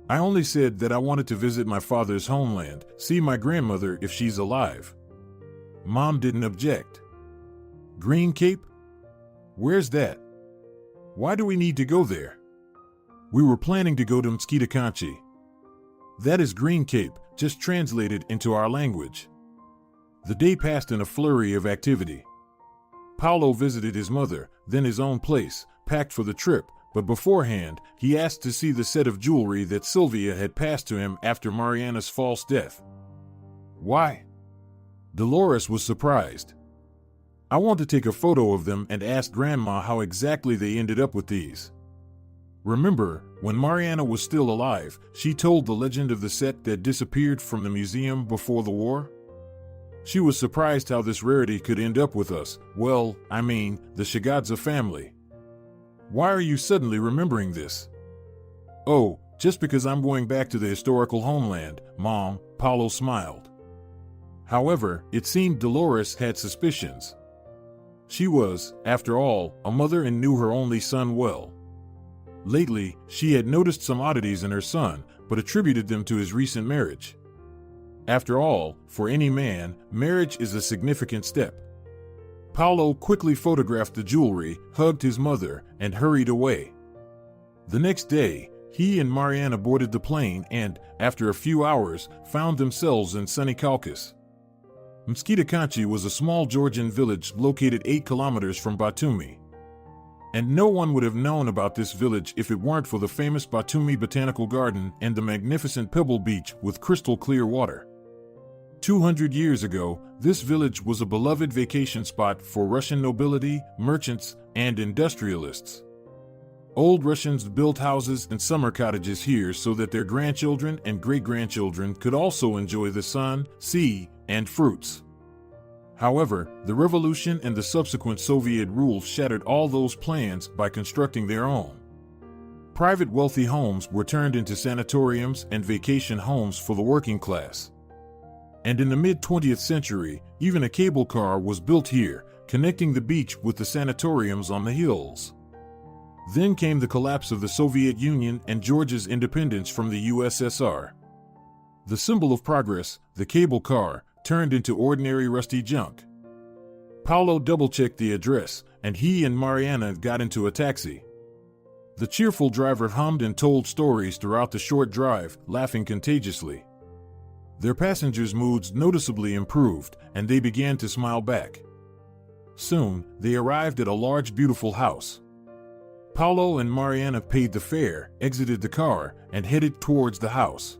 I only said that I wanted to visit my father's homeland, see my grandmother if she's alive." Mom didn't object. "Green Cape? Where's that? Why do we need to go there?" "We were planning to go to Mskitakanchi. That is Green Cape, just translated into our language." The day passed in a flurry of activity. Paulo visited his mother, then his own place, packed for the trip, but beforehand, he asked to see the set of jewelry that Sylvia had passed to him after Mariana's false death. "Why?" Dolores was surprised. "I want to take a photo of them and ask Grandma how exactly they ended up with these." Remember, when Mariana was still alive, she told the legend of the set that disappeared from the museum before the war? She was surprised how this rarity could end up with us, the Chegavadze family. "Why are you suddenly remembering this?" "Oh, just because I'm going back to the historical homeland, Mom," Paulo smiled. However, it seemed Dolores had suspicions. She was, after all, a mother and knew her only son well. Lately, she had noticed some oddities in her son, but attributed them to his recent marriage. After all, for any man, marriage is a significant step. Paulo quickly photographed the jewelry, hugged his mother, and hurried away. The next day, he and Mariana boarded the plane and, after a few hours, found themselves in sunny Caucasus. Mskitakanchi was a small Georgian village located 8 kilometers from Batumi. And no one would have known about this village if it weren't for the famous Batumi Botanical Garden and the magnificent pebble beach with crystal clear water. 200 years ago, this village was a beloved vacation spot for Russian nobility, merchants, and industrialists. Old Russians built houses and summer cottages here so that their grandchildren and great-grandchildren could also enjoy the sun, sea, and fruits. However, the revolution and the subsequent Soviet rule shattered all those plans by constructing their own. Private wealthy homes were turned into sanatoriums and vacation homes for the working class. And in the mid-20th century, even a cable car was built here, connecting the beach with the sanatoriums on the hills. Then came the collapse of the Soviet Union and Georgia's independence from the USSR. The symbol of progress, the cable car, turned into ordinary rusty junk. Paulo double-checked the address, and he and Mariana got into a taxi. The cheerful driver hummed and told stories throughout the short drive, laughing contagiously. Their passengers' moods noticeably improved, and they began to smile back. Soon, they arrived at a large, beautiful house. Paulo and Mariana paid the fare, exited the car, and headed towards the house.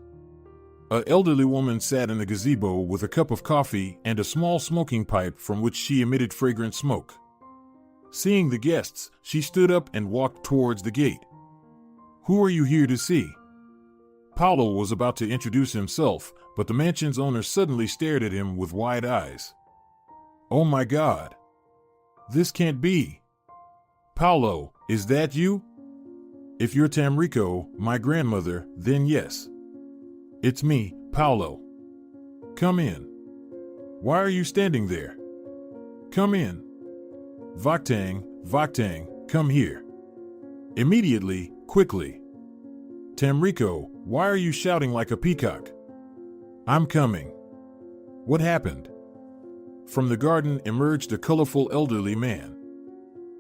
An elderly woman sat in the gazebo with a cup of coffee and a small smoking pipe from which she emitted fragrant smoke. Seeing the guests, she stood up and walked towards the gate. "Who are you here to see?" Paulo was about to introduce himself, but the mansion's owner suddenly stared at him with wide eyes. "Oh my God! This can't be! Paulo, is that you? If you're Tamrico, my grandmother, then yes. It's me, Paulo. Come in. Why are you standing there? Come in. Vaktang, come here. Immediately, quickly. Tamrico, why are you shouting like a peacock? I'm coming. What happened?" From the garden emerged a colorful elderly man.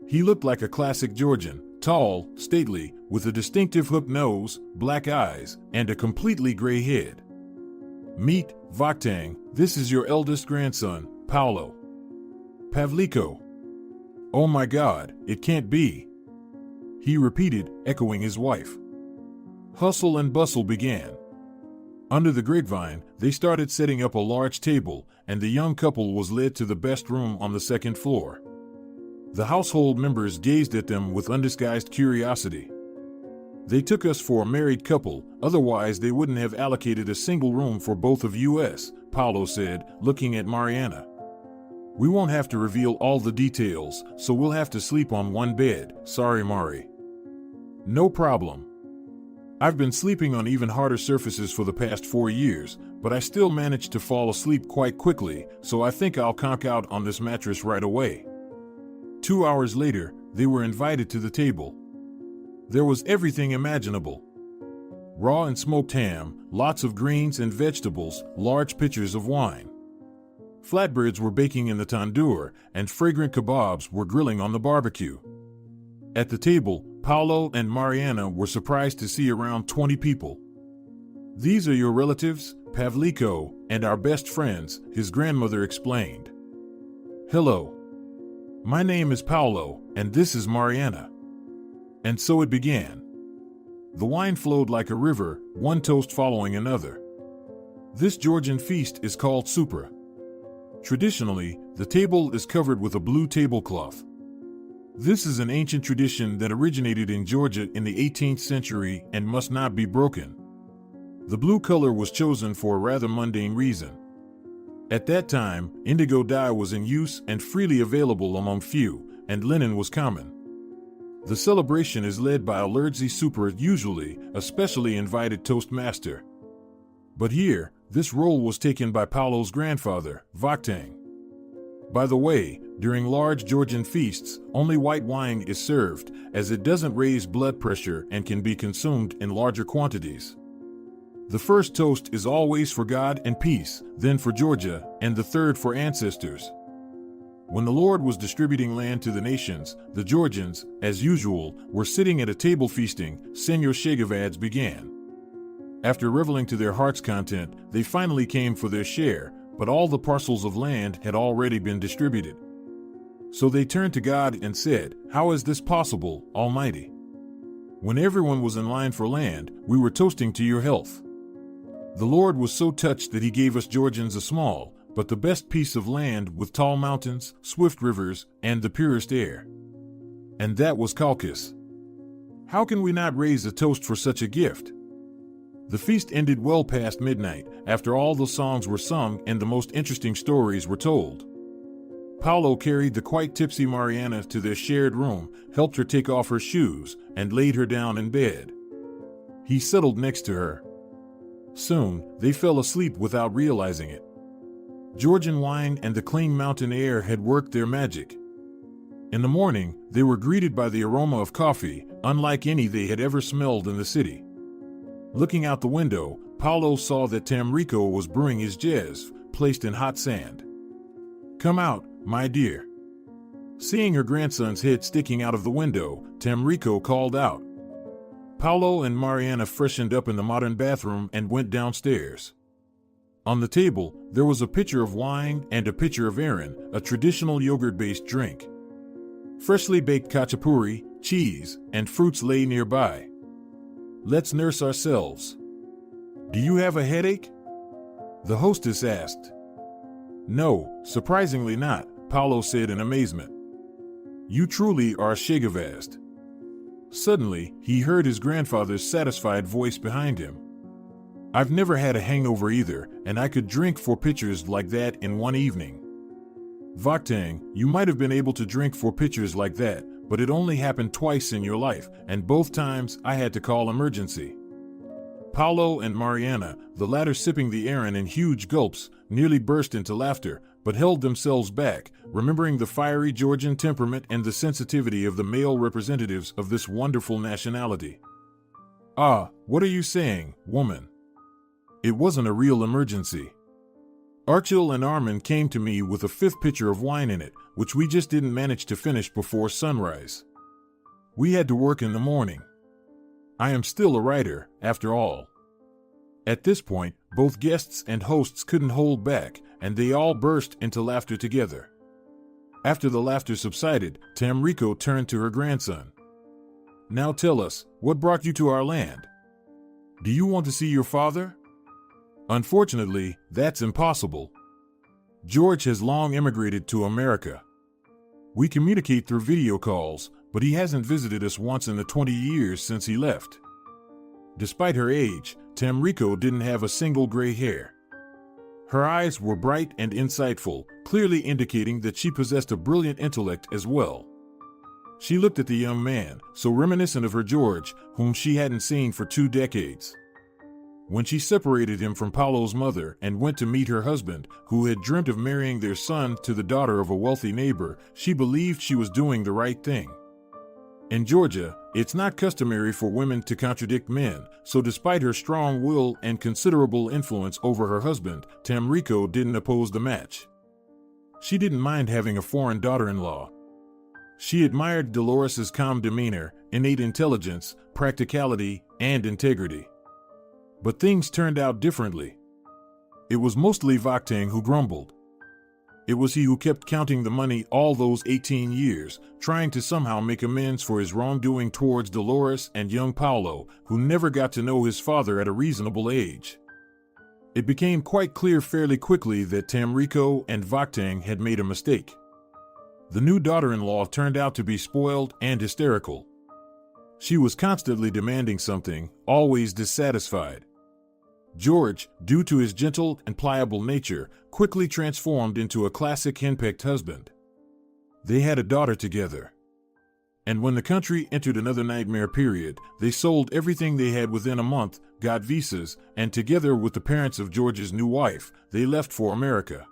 He looked like a classic Georgian, tall, stately, with a distinctive hooked nose, black eyes, and a completely gray head. "Meet, Vaktang, this is your eldest grandson, Paulo. Pavliko. Oh my God, it can't be," he repeated, echoing his wife. Hustle and bustle began. Under the grapevine, they started setting up a large table, and the young couple was led to the best room on the second floor. The household members gazed at them with undisguised curiosity. "They took us for a married couple, otherwise they wouldn't have allocated a single room for both of us," Paulo said, looking at Mariana. "We won't have to reveal all the details, so we'll have to sleep on one bed, sorry Mari." "No problem. I've been sleeping on even harder surfaces for the past 4 years, but I still managed to fall asleep quite quickly, so I think I'll conk out on this mattress right away." 2 hours later, they were invited to the table. There was everything imaginable. Raw and smoked ham, lots of greens and vegetables, large pitchers of wine. Flatbreads were baking in the tandoor, and fragrant kebabs were grilling on the barbecue. At the table, Paulo and Mariana were surprised to see around 20 people. "These are your relatives, Pavliko, and our best friends," his grandmother explained. "Hello. My name is Paulo, and this is Mariana." And so it began. The wine flowed like a river, one toast following another. This Georgian feast is called supra. Traditionally, the table is covered with a blue tablecloth. This is an ancient tradition that originated in Georgia in the 18th century and must not be broken. The blue color was chosen for a rather mundane reason. At that time, indigo dye was in use and freely available among few, and linen was common. The celebration is led by a Lurdzi Super, usually a specially invited toastmaster. But here, this role was taken by Paulo's grandfather, Vaktang. By the way, during large Georgian feasts, only white wine is served, as it doesn't raise blood pressure and can be consumed in larger quantities. The first toast is always for God and peace, then for Georgia, and the third for ancestors. When the Lord was distributing land to the nations, the Georgians, as usual, were sitting at a table feasting. Paulo Chegavadze began. After reveling to their heart's content, they finally came for their share, but all the parcels of land had already been distributed. So they turned to God and said, "How is this possible, Almighty? When everyone was in line for land, we were toasting to your health." The Lord was so touched that he gave us Georgians a small, but the best piece of land with tall mountains, swift rivers, and the purest air. And that was Caucasus. How can we not raise a toast for such a gift? The feast ended well past midnight, after all the songs were sung and the most interesting stories were told. Paulo carried the quite tipsy Mariana to their shared room, helped her take off her shoes, and laid her down in bed. He settled next to her. Soon, they fell asleep without realizing it. Georgian wine and the clean mountain air had worked their magic. In the morning, they were greeted by the aroma of coffee, unlike any they had ever smelled in the city. Looking out the window, Paulo saw that Tamrico was brewing his jazz, placed in hot sand. "Come out, my dear." Seeing her grandson's head sticking out of the window, Tamrico called out. Paulo and Mariana freshened up in the modern bathroom and went downstairs. On the table, there was a pitcher of wine and a pitcher of ayran, a traditional yogurt-based drink. Freshly baked khachapuri, cheese, and fruits lay nearby. "Let's nurse ourselves. Do you have a headache?" the hostess asked. "No, surprisingly not," Paulo said in amazement. "You truly are Chegavadze." Suddenly, he heard his grandfather's satisfied voice behind him. "I've never had a hangover either, and I could drink 4 pitchers like that in one evening." "Vaktang, you might have been able to drink 4 pitchers like that, but it only happened twice in your life, and both times I had to call emergency." Paulo and Mariana, the latter sipping the ayran in huge gulps, nearly burst into laughter, but held themselves back, remembering the fiery Georgian temperament and the sensitivity of the male representatives of this wonderful nationality. "Ah, what are you saying, woman? It wasn't a real emergency. Archil and Armin came to me with a 5th pitcher of wine in it, which we just didn't manage to finish before sunrise. We had to work in the morning. I am still a writer, after all." At this point, both guests and hosts couldn't hold back, and they all burst into laughter together. After the laughter subsided, Tamrico turned to her grandson. "Now tell us, what brought you to our land? Do you want to see your father?" "Unfortunately, that's impossible. George has long immigrated to America. We communicate through video calls, but he hasn't visited us once in the 20 years since he left." Despite her age, Tamrico didn't have a single gray hair. Her eyes were bright and insightful, clearly indicating that she possessed a brilliant intellect as well. She looked at the young man, so reminiscent of her George, whom she hadn't seen for 2 decades. When she separated him from Paulo's mother and went to meet her husband, who had dreamt of marrying their son to the daughter of a wealthy neighbor, she believed she was doing the right thing. In Georgia, it's not customary for women to contradict men, so despite her strong will and considerable influence over her husband, Tamrico didn't oppose the match. She didn't mind having a foreign daughter-in-law. She admired Dolores' calm demeanor, innate intelligence, practicality, and integrity. But things turned out differently. It was mostly Vaktang who grumbled. It was he who kept counting the money all those 18 years, trying to somehow make amends for his wrongdoing towards Dolores and young Paulo, who never got to know his father at a reasonable age. It became quite clear fairly quickly that Tamrico and Vaktang had made a mistake. The new daughter-in-law turned out to be spoiled and hysterical. She was constantly demanding something, always dissatisfied. George, due to his gentle and pliable nature, quickly transformed into a classic henpecked husband. They had a daughter together. And when the country entered another nightmare period, they sold everything they had within a month, got visas, and together with the parents of George's new wife, they left for America.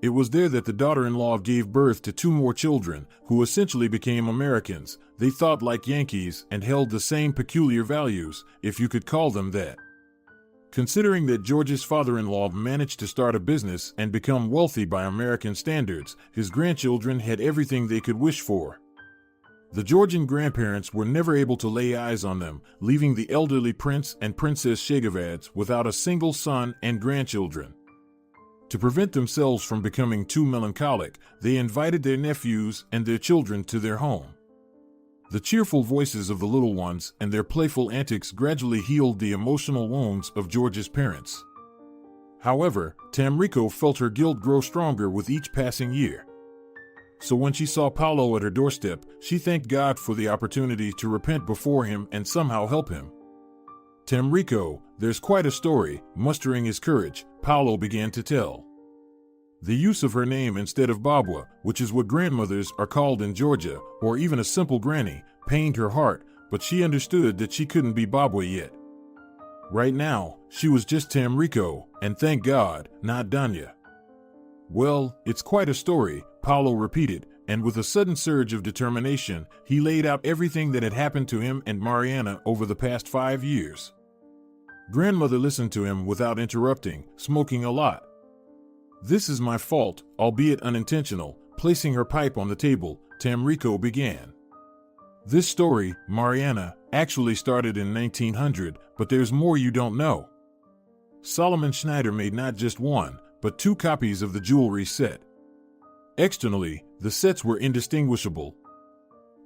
It was there that the daughter-in-law gave birth to 2 more children, who essentially became Americans. They thought like Yankees and held the same peculiar values, if you could call them that. Considering that George's father-in-law managed to start a business and become wealthy by American standards, his grandchildren had everything they could wish for. The Georgian grandparents were never able to lay eyes on them, leaving the elderly Prince and Princess Chegavadze without a single son and grandchildren. To prevent themselves from becoming too melancholic, they invited their nephews and their children to their home. The cheerful voices of the little ones and their playful antics gradually healed the emotional wounds of George's parents. However, Tamrico felt her guilt grow stronger with each passing year. So when she saw Paulo at her doorstep, she thanked God for the opportunity to repent before him and somehow help him. "Tamrico, there's quite a story," mustering his courage, Paulo began to tell. The use of her name instead of Babwa, which is what grandmothers are called in Georgia, or even a simple granny, pained her heart, but she understood that she couldn't be Babwa yet. Right now, she was just Tamrico, and thank God, not Danya. "Well, it's quite a story," Paulo repeated, and with a sudden surge of determination, he laid out everything that had happened to him and Mariana over the past 5 years. Grandmother listened to him without interrupting, smoking a lot. "This is my fault, albeit unintentional." Placing her pipe on the table, Tamrico began. "This story, Mariana, actually started in 1900, but there's more you don't know. Solomon Schneider made not just one, but 2 copies of the jewelry set. Externally, the sets were indistinguishable.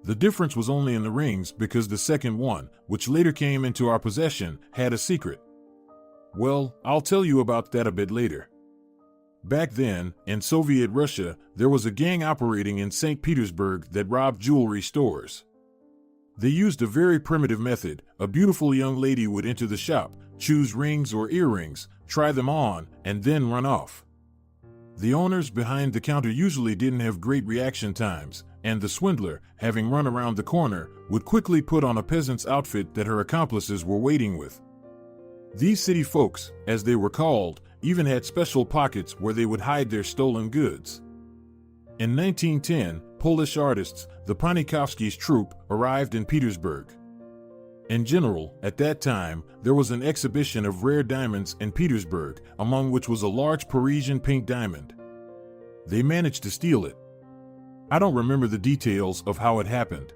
The difference was only in the rings because the second one, which later came into our possession, had a secret. Well, I'll tell you about that a bit later. Back then, in Soviet Russia, there was a gang operating in St. Petersburg that robbed jewelry stores. They used a very primitive method. A beautiful young lady would enter the shop, choose rings or earrings, try them on, and then run off. The owners behind the counter usually didn't have great reaction times, and the swindler, having run around the corner, would quickly put on a peasant's outfit that her accomplices were waiting with. These city folks, as they were called, even had special pockets where they would hide their stolen goods. In 1910, Polish artists, the Poniatowski's troupe, arrived in Petersburg. In general, at that time, there was an exhibition of rare diamonds in Petersburg, among which was a large Parisian pink diamond. They managed to steal it. I don't remember the details of how it happened.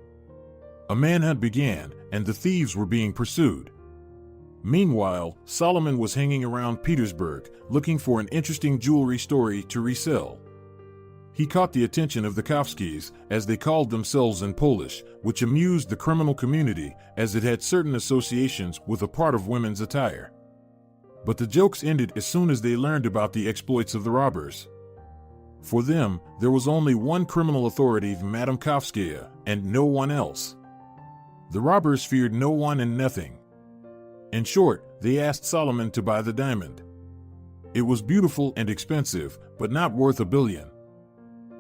A manhunt began, and the thieves were being pursued. Meanwhile, Solomon was hanging around Petersburg, looking for an interesting jewelry story to resell. He caught the attention of the Kowskis, as they called themselves in Polish, which amused the criminal community, as it had certain associations with a part of women's attire. But the jokes ended as soon as they learned about the exploits of the robbers. For them, there was only one criminal authority, Madame Kowskaya, and no one else. The robbers feared no one and nothing. In short, they asked Solomon to buy the diamond. It was beautiful and expensive, but not worth $1 billion.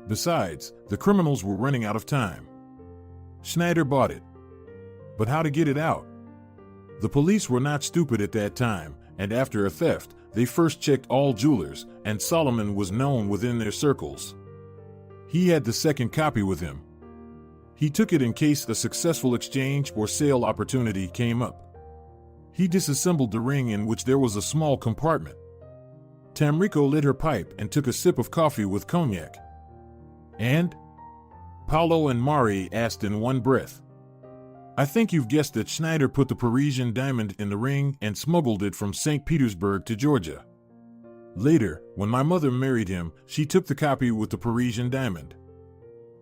Besides, the criminals were running out of time. Schneider bought it. But how to get it out? The police were not stupid at that time, and after a theft, they first checked all jewelers, and Solomon was known within their circles. He had the second copy with him. He took it in case a successful exchange or sale opportunity came up. He disassembled the ring, in which there was a small compartment. Tamrico lit her pipe and took a sip of coffee with cognac. And? Paulo and Mari asked in one breath. I think you've guessed that Schneider put the Parisian diamond in the ring and smuggled it from St. Petersburg to Georgia. Later, when my mother married him, she took the copy with the Parisian diamond.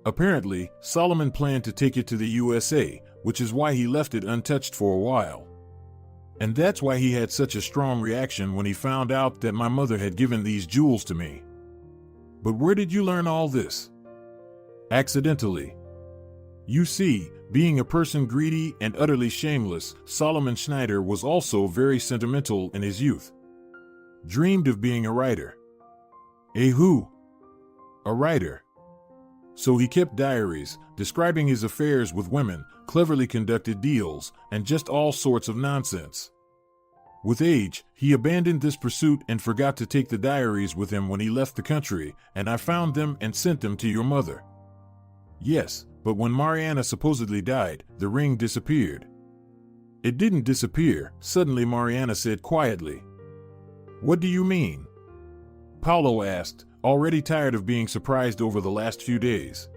Apparently, Solomon planned to take it to the USA, which is why he left it untouched for a while. And that's why he had such a strong reaction when he found out that my mother had given these jewels to me. But where did you learn all this? Accidentally. You see, being a person greedy and utterly shameless, Solomon Schneider was also very sentimental in his youth. Dreamed of being a writer. A who? A writer. So he kept diaries, describing his affairs with women, cleverly conducted deals, and just all sorts of nonsense. With age, he abandoned this pursuit and forgot to take the diaries with him when he left the country, and I found them and sent them to your mother. Yes, but when Mariana supposedly died, the ring disappeared. It didn't disappear, suddenly Mariana said quietly. What do you mean? Paulo asked, already tired of being surprised over the last few days.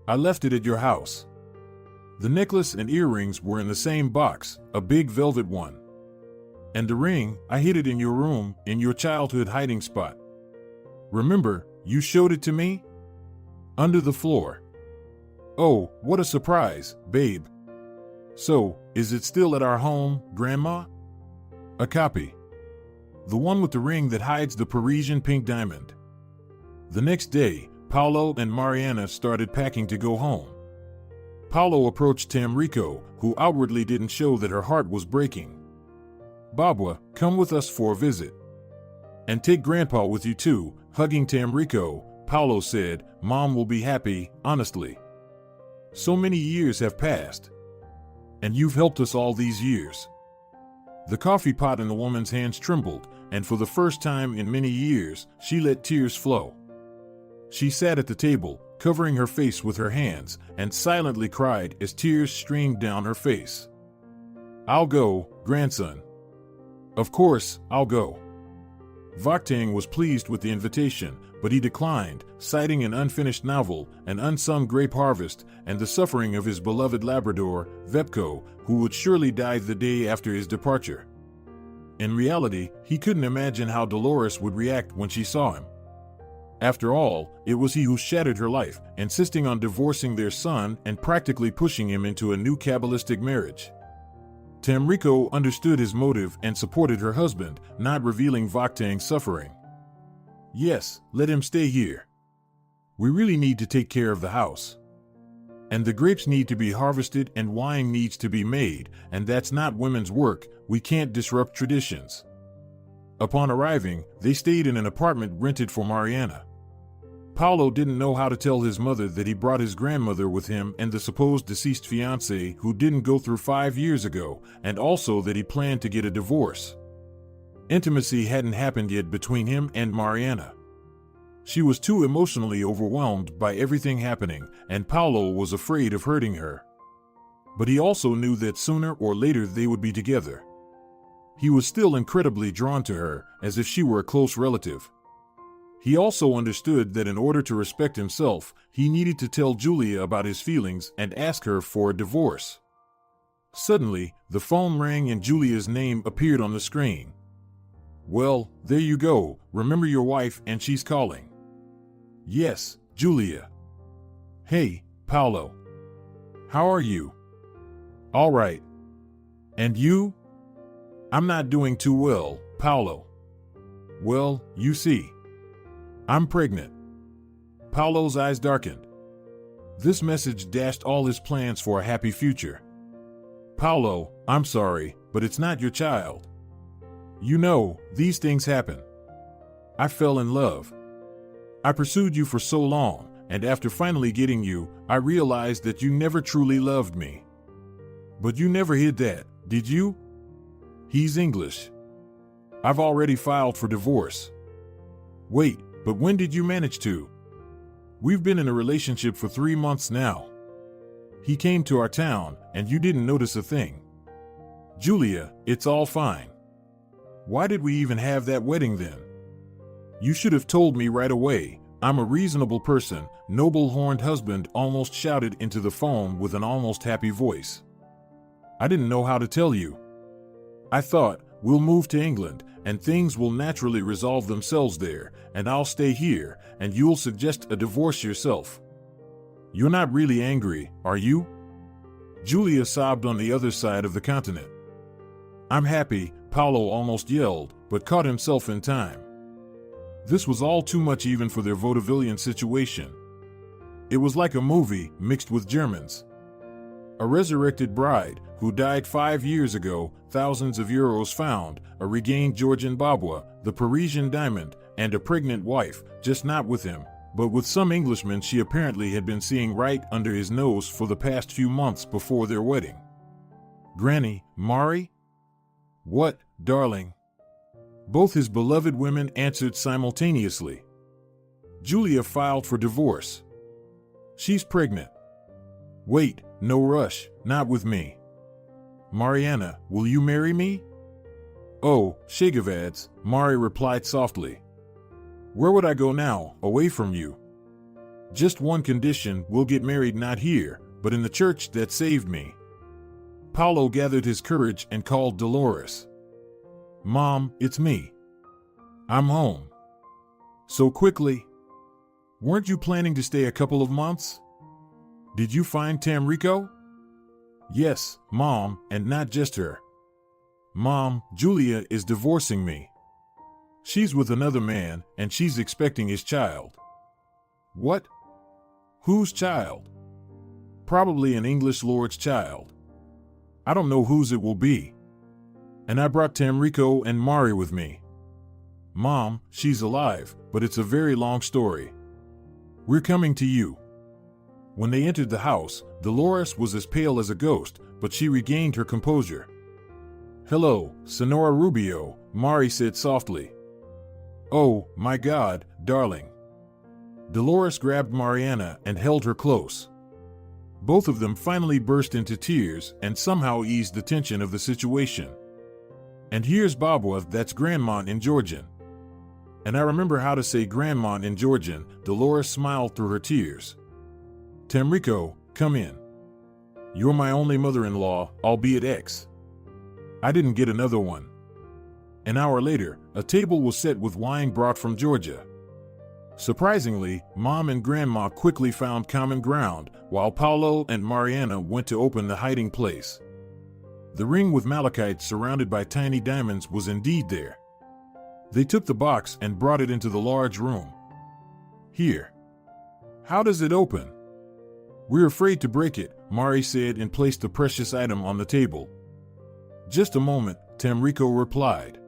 I left it at your house. The necklace and earrings were in the same box, a big velvet one. And the ring, I hid it in your room, in your childhood hiding spot. Remember, you showed it to me? Under the floor. Oh, what a surprise, babe. So, is it still at our home, Grandma? A copy. The one with the ring that hides the Parisian pink diamond. The next day, Paulo and Mariana started packing to go home. Paulo approached Tamrico, who outwardly didn't show that her heart was breaking. Babwa, come with us for a visit. And take Grandpa with you too, hugging Tamrico, Paulo said, Mom will be happy, honestly. So many years have passed. And you've helped us all these years. The coffee pot in the woman's hands trembled, and for the first time in many years, she let tears flow. She sat at the table, covering her face with her hands, and silently cried as tears streamed down her face. I'll go, grandson. Of course, I'll go. Vakhtang was pleased with the invitation, but he declined, citing an unfinished novel, an unsung grape harvest, and the suffering of his beloved Labrador, Vepko, who would surely die the day after his departure. In reality, he couldn't imagine how Dolores would react when she saw him. After all, it was he who shattered her life, insisting on divorcing their son and practically pushing him into a new Kabbalistic marriage. Tamrico understood his motive and supported her husband, not revealing Vakhtang's suffering. Yes, let him stay here. We really need to take care of the house. And the grapes need to be harvested and wine needs to be made, and that's not women's work. We can't disrupt traditions. Upon arriving, they stayed in an apartment rented for Mariana. Paulo didn't know how to tell his mother that he brought his grandmother with him and the supposed deceased fiancée who didn't go through 5 years ago, and also that he planned to get a divorce. Intimacy hadn't happened yet between him and Mariana. She was too emotionally overwhelmed by everything happening, and Paulo was afraid of hurting her. But he also knew that sooner or later they would be together. He was still incredibly drawn to her, as if she were a close relative. He also understood that in order to respect himself, he needed to tell Julia about his feelings and ask her for a divorce. Suddenly, the phone rang and Julia's name appeared on the screen. Well, there you go. Remember your wife and she's calling. Yes, Julia. Hey, Paulo. How are you? All right. And you? I'm not doing too well, Paulo. Well, you see. I'm pregnant. Paulo's eyes darkened. This message dashed all his plans for a happy future. Paulo, I'm sorry, but it's not your child. You know, these things happen. I fell in love. I pursued you for so long, and after finally getting you, I realized that you never truly loved me. But you never hid that, did you? He's English. I've already filed for divorce. Wait, but when did you manage to? We've been in a relationship for 3 months now. He came to our town, and you didn't notice a thing. Julia, it's all fine. Why did we even have that wedding then? You should have told me right away. I'm a reasonable person, noble-horned husband almost shouted into the phone with an almost happy voice. I didn't know how to tell you. I thought, we'll move to England, and things will naturally resolve themselves there, and I'll stay here, and you'll suggest a divorce yourself. You're not really angry, are you? Julia sobbed on the other side of the continent. I'm happy, Paulo almost yelled, but caught himself in time. This was all too much even for their vaudevillian situation. It was like a movie mixed with Germans. A resurrected bride, who died 5 years ago, thousands of euros found, a regained Georgian babwa, the Parisian diamond, and a pregnant wife, just not with him, but with some Englishman she apparently had been seeing right under his nose for the past few months before their wedding. Granny, Mari? What, darling? Both his beloved women answered simultaneously. Julia filed for divorce. She's pregnant. Wait, no rush, not with me. Mariana, will you marry me? Oh, Chegavadze, Mari replied softly. Where would I go now, away from you? Just one condition, we'll get married not here, but in the church that saved me. Paulo gathered his courage and called Dolores. Mom, it's me. I'm home. So quickly? Weren't you planning to stay a couple of months? Did you find Tamrico? Yes, Mom, and not just her. Mom, Julia is divorcing me. She's with another man, and she's expecting his child. What? Whose child? Probably an English lord's child. I don't know whose it will be. And I brought Tamrico and Mari with me. Mom, she's alive, but it's a very long story. We're coming to you. When they entered the house, Dolores was as pale as a ghost, but she regained her composure. Hello, Senora Rubio, Mari said softly. Oh, my God, darling. Dolores grabbed Mariana and held her close. Both of them finally burst into tears and somehow eased the tension of the situation. And here's Babwa, that's grandma in Georgian. And I remember how to say grandma in Georgian. Dolores smiled through her tears. Tamrico, come in. You're my only mother-in-law, albeit ex. I didn't get another one. An hour later, a table was set with wine brought from Georgia. Surprisingly, Mom and Grandma quickly found common ground, while Paulo and Mariana went to open the hiding place. The ring with malachite surrounded by tiny diamonds was indeed there. They took the box and brought it into the large room. Here. How does it open? We're afraid to break it, Mari said and placed the precious item on the table. Just a moment, Tamrico replied.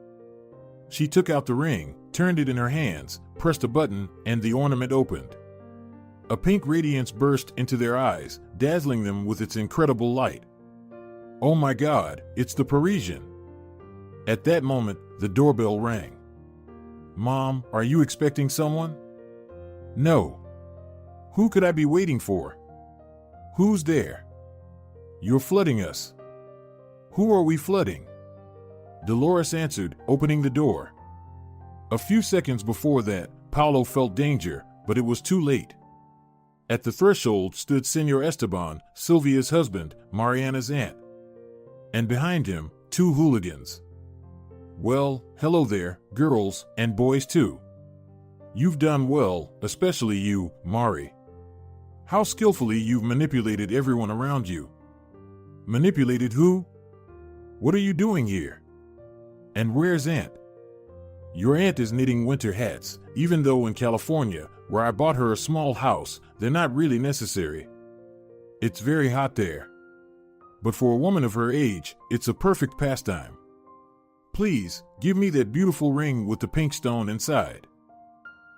She took out the ring, turned it in her hands, pressed a button, and the ornament opened. A pink radiance burst into their eyes, dazzling them with its incredible light. Oh my God, it's the Parisian. At that moment, the doorbell rang. Mom, are you expecting someone? No. Who could I be waiting for? Who's there? You're flooding us. Who are we flooding? Dolores answered, opening the door. A few seconds before that, Paulo felt danger, but it was too late. At the threshold stood Senor Esteban, Sylvia's husband, Mariana's aunt. And behind him, two hooligans. Well, hello there, girls, and boys too. You've done well, especially you, Mari. How skillfully you've manipulated everyone around you. Manipulated who? What are you doing here? And where's Aunt? Your aunt is knitting winter hats, even though in California, where I bought her a small house, they're not really necessary. It's very hot there. But for a woman of her age, it's a perfect pastime. Please, give me that beautiful ring with the pink stone inside.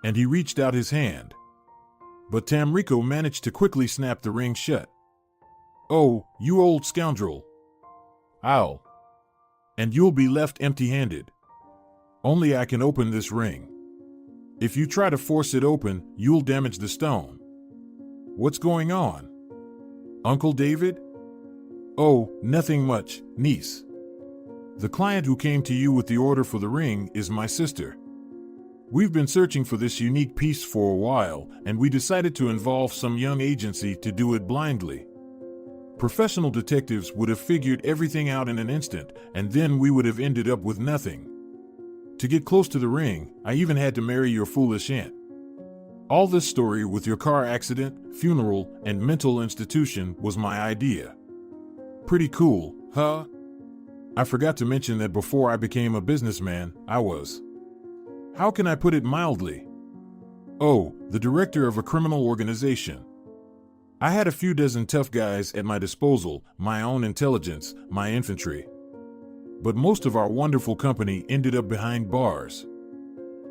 And he reached out his hand. But Tamrico managed to quickly snap the ring shut. Oh, you old scoundrel. I'll. And you'll be left empty-handed. Only I can open this ring. If you try to force it open, you'll damage the stone. What's going on? Uncle David? Oh, nothing much, niece. The client who came to you with the order for the ring is my sister. We've been searching for this unique piece for a while, and we decided to involve some young agency to do it blindly. Professional detectives would have figured everything out in an instant, and then we would have ended up with nothing. To get close to the ring, I even had to marry your foolish aunt. All this story with your car accident, funeral, and mental institution was my idea. Pretty cool, huh? I forgot to mention that before I became a businessman, I was. How can I put it mildly? Oh, the director of a criminal organization. I had a few dozen tough guys at my disposal, my own intelligence, my infantry. But most of our wonderful company ended up behind bars.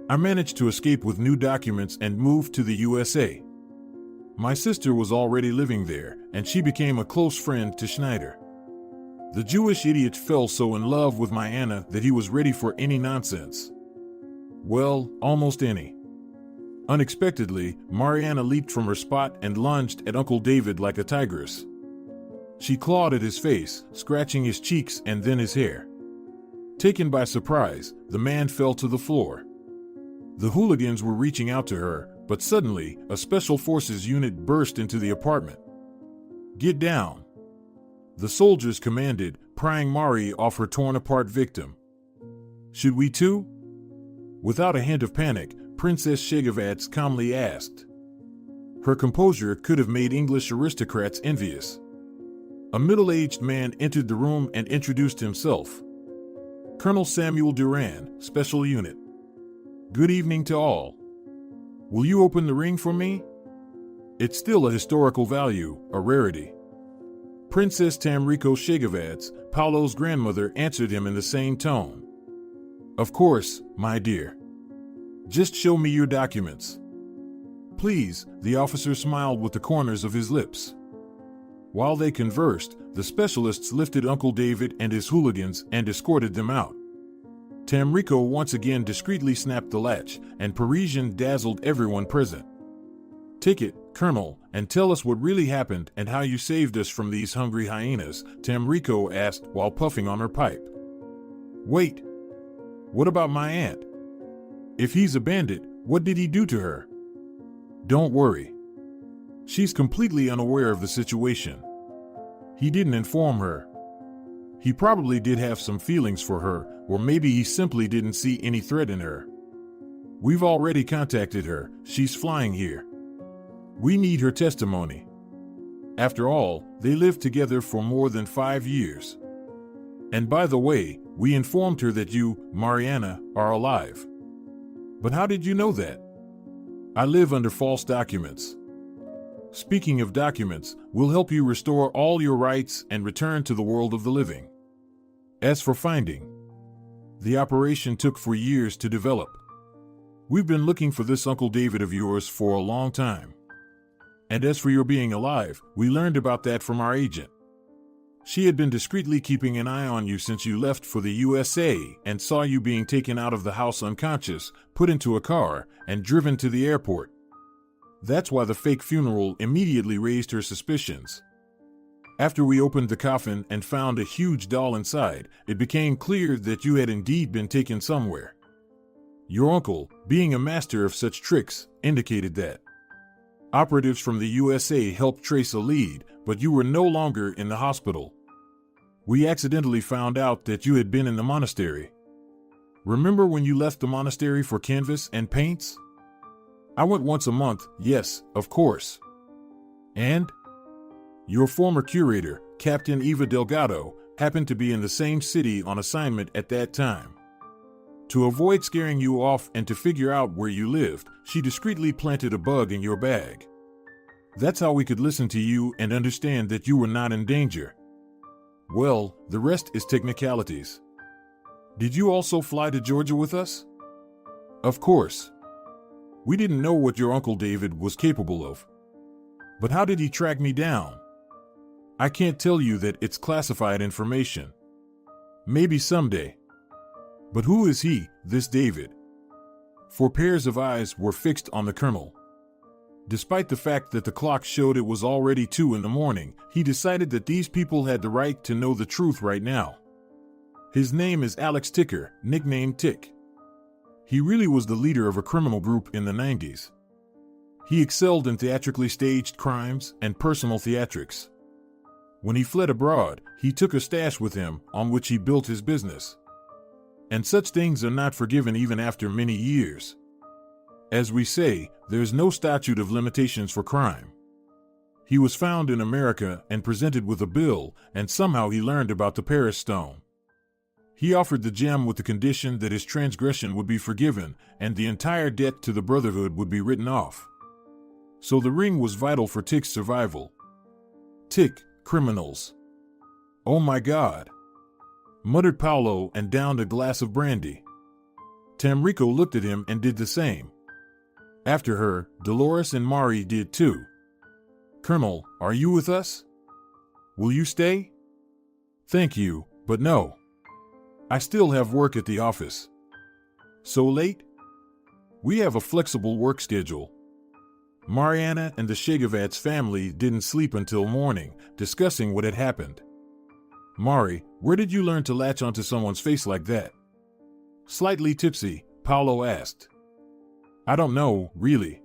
I managed to escape with new documents and moved to the USA. My sister was already living there, and she became a close friend to Schneider. The Jewish idiot fell so in love with my Anna that he was ready for any nonsense. Well, almost any. Unexpectedly, Mariana leaped from her spot and lunged at Uncle David like a tigress. She clawed at his face, scratching his cheeks and then his hair. Taken by surprise, the man fell to the floor. The hooligans were reaching out to her, but suddenly, a special forces unit burst into the apartment. Get down! The soldiers commanded, prying Mari off her torn-apart victim. Should we too? Without a hint of panic, Princess Chegavadze calmly asked. Her composure could have made English aristocrats envious. A middle-aged man entered the room and introduced himself. Colonel Samuel Duran, Special Unit. Good evening to all. Will you open the ring for me? It's still a historical value, a rarity. Princess Tamrico Chegavadze, Paulo's grandmother, answered him in the same tone. Of course, my dear. Just show me your documents. Please, the officer smiled with the corners of his lips. While they conversed, the specialists lifted Uncle David and his hooligans and escorted them out. Tamrico once again discreetly snapped the latch, and Parisian dazzled everyone present. Take it, Colonel, and tell us what really happened and how you saved us from these hungry hyenas, Tamrico asked while puffing on her pipe. Wait. What about my aunt? If he's a bandit, what did he do to her? Don't worry. She's completely unaware of the situation. He didn't inform her. He probably did have some feelings for her, or maybe he simply didn't see any threat in her. We've already contacted her. She's flying here. We need her testimony. After all, they lived together for more than 5 years. And by the way, we informed her that you, Mariana, are alive. But how did you know that? I live under false documents. Speaking of documents, we'll help you restore all your rights and return to the world of the living. As for finding, the operation took 4 years to develop. We've been looking for this Uncle David of yours for a long time. And as for your being alive, we learned about that from our agent. She had been discreetly keeping an eye on you since you left for the USA and saw you being taken out of the house unconscious, put into a car, and driven to the airport. That's why the fake funeral immediately raised her suspicions. After we opened the coffin and found a huge doll inside, it became clear that you had indeed been taken somewhere. Your uncle, being a master of such tricks, indicated that. Operatives from the USA helped trace a lead, but you were no longer in the hospital. We accidentally found out that you had been in the monastery. Remember when you left the monastery for canvas and paints? I went once a month, yes, of course. And? Your former curator, Captain Eva Delgado, happened to be in the same city on assignment at that time. To avoid scaring you off and to figure out where you lived, she discreetly planted a bug in your bag. That's how we could listen to you and understand that you were not in danger. Well, the rest is technicalities. Did you also fly to Georgia with us? Of course. We didn't know what your Uncle David was capable of. But how did he track me down? I can't tell you that it's classified information. Maybe someday. But who is he, this David? 4 pairs of eyes were fixed on the colonel. Despite the fact that the clock showed it was already 2 in the morning, he decided that these people had the right to know the truth right now. His name is Alex Ticker, nicknamed Tick. He really was the leader of a criminal group in the 90s. He excelled in theatrically staged crimes and personal theatrics. When he fled abroad, he took a stash with him on which he built his business. And such things are not forgiven even after many years. As we say, there's no statute of limitations for crime. He was found in America and presented with a bill, and somehow he learned about the Paris stone. He offered the gem with the condition that his transgression would be forgiven and the entire debt to the Brotherhood would be written off. So the ring was vital for Tick's survival. Tick, criminals. Oh my God, muttered Paulo and downed a glass of brandy. Tamrico looked at him and did the same. After her, Dolores and Mari did too. Colonel, are you with us? Will you stay? Thank you, but no. I still have work at the office. So late? We have a flexible work schedule. Mariana and the Chegavadze family didn't sleep until morning, discussing what had happened. Mari, where did you learn to latch onto someone's face like that? Slightly tipsy, Paulo asked. I don't know, really.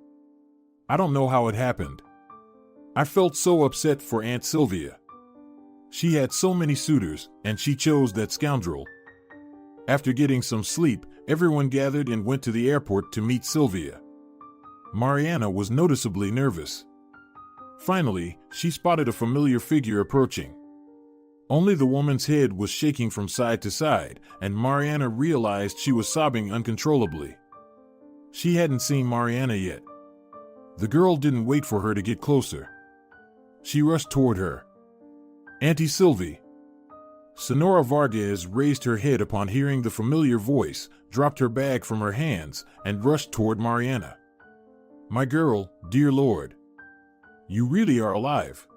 I don't know how it happened. I felt so upset for Aunt Sylvia. She had so many suitors, and she chose that scoundrel. After getting some sleep, everyone gathered and went to the airport to meet Sylvia. Mariana was noticeably nervous. Finally, she spotted a familiar figure approaching. Only the woman's head was shaking from side to side, and Mariana realized she was sobbing uncontrollably. She hadn't seen Mariana yet. The girl didn't wait for her to get closer. She rushed toward her. Auntie Sylvie. Sonora Vargas raised her head upon hearing the familiar voice, dropped her bag from her hands, and rushed toward Mariana. My girl, dear Lord. You really are alive.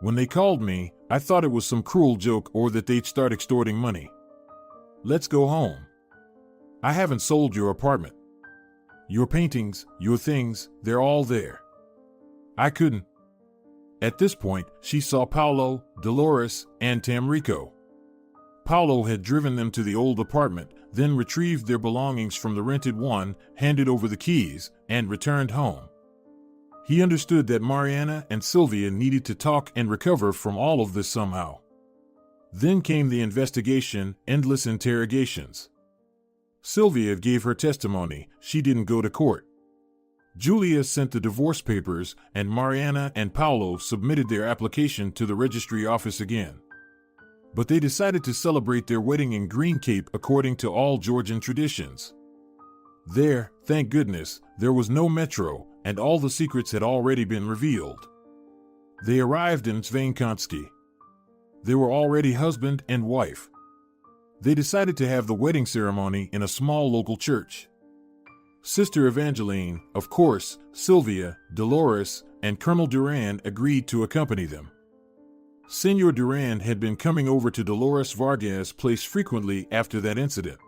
When they called me, I thought it was some cruel joke or that they'd start extorting money. Let's go home. I haven't sold your apartment. Your paintings, your things, they're all there. I couldn't. At this point, she saw Paulo, Dolores, and Tamrico. Paulo had driven them to the old apartment, then retrieved their belongings from the rented one, handed over the keys, and returned home. He understood that Mariana and Sylvia needed to talk and recover from all of this somehow. Then came the investigation, endless interrogations. Sylvia gave her testimony. She didn't go to court. Julia sent the divorce papers, and Mariana and Paulo submitted their application to the registry office again. But they decided to celebrate their wedding in Green Cape according to all Georgian traditions. There, thank goodness, there was no metro, and all the secrets had already been revealed. They arrived in Svankonsky. They were already husband and wife. They decided to have the wedding ceremony in a small local church. Sister Evangeline, of course, Sylvia, Dolores, and Colonel Duran agreed to accompany them. Senor Duran had been coming over to Dolores Vargas' place frequently after that incident.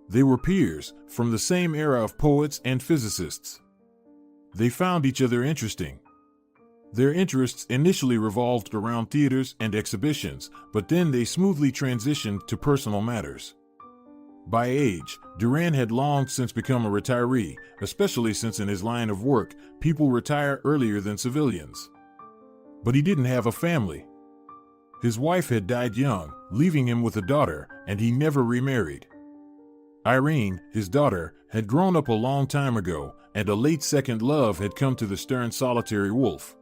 They were peers, from the same era of poets and physicists. They found each other interesting. Their interests initially revolved around theaters and exhibitions, but then they smoothly transitioned to personal matters. By age, Duran had long since become a retiree, especially since in his line of work, people retire earlier than civilians. But he didn't have a family. His wife had died young, leaving him with a daughter, and he never remarried. Irene, his daughter, had grown up a long time ago, and a late second love had come to the stern solitary wolf.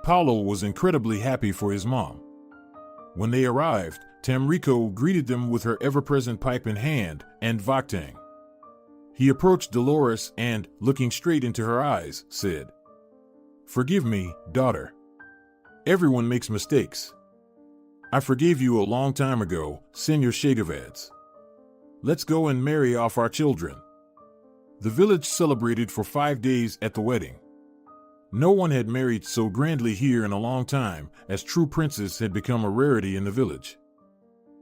Paulo was incredibly happy for his mom. When they arrived, Tamrico greeted them with her ever-present pipe in hand and vaktang. He approached Dolores and, looking straight into her eyes, said, "Forgive me, daughter. Everyone makes mistakes. I forgave you a long time ago, Senor Chegavadze. Let's go and marry off our children." The village celebrated for 5 days at the wedding. No one had married so grandly here in a long time, as true princes had become a rarity in the village.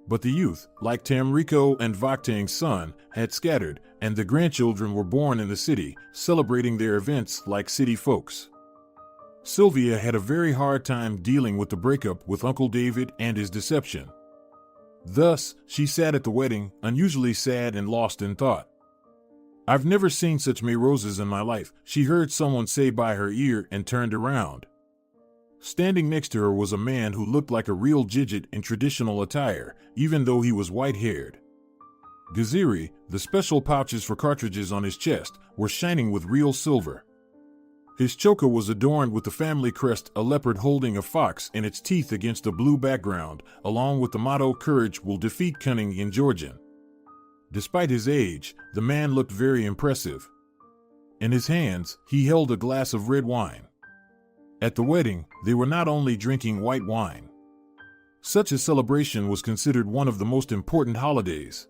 But the youth, like Tamrico and Vaktang's son, had scattered, and the grandchildren were born in the city, celebrating their events like city folks. Sylvia had a very hard time dealing with the breakup with Uncle David and his deception. Thus, she sat at the wedding, unusually sad and lost in thought. "I've never seen such May roses in my life," she heard someone say by her ear and turned around. Standing next to her was a man who looked like a real Gigit in traditional attire, even though he was white-haired. Gaziri, the special pouches for cartridges on his chest, were shining with real silver. His choker was adorned with the family crest, a leopard holding a fox in its teeth against a blue background, along with the motto "Courage will defeat cunning" in Georgian. Despite his age, the man looked very impressive. In his hands, he held a glass of red wine. At the wedding, they were not only drinking white wine. Such a celebration was considered one of the most important holidays.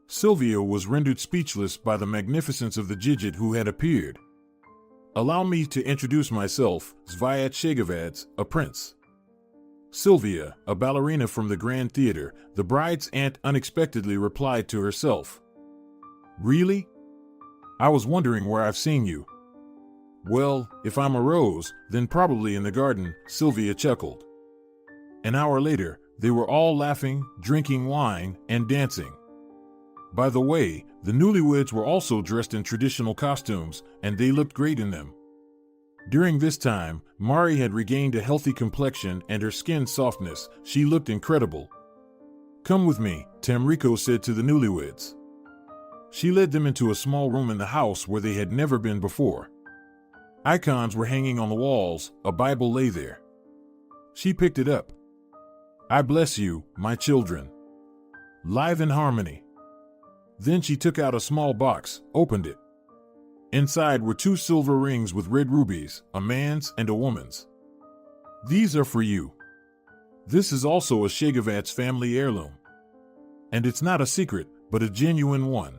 Sylvia was rendered speechless by the magnificence of the Gigit who had appeared. "Allow me to introduce myself, Zviat Chegavadze, a prince." Sylvia, a ballerina from the Grand Theater, the bride's aunt, unexpectedly replied to herself. "Really? I was wondering where I've seen you." "Well, if I'm a rose, then probably in the garden," Sylvia chuckled. An hour later, they were all laughing, drinking wine, and dancing. By the way, the newlyweds were also dressed in traditional costumes, and they looked great in them. During this time, Mari had regained a healthy complexion and her skin's softness. She looked incredible. "Come with me," Tamrico said to the newlyweds. She led them into a small room in the house where they had never been before. Icons were hanging on the walls, a Bible lay there. She picked it up. "I bless you, my children. Live in harmony." Then she took out a small box, opened it. Inside were 2 silver rings with red rubies, a man's and a woman's. "These are for you. This is also a Chegavadze family heirloom. And it's not a secret, but a genuine one.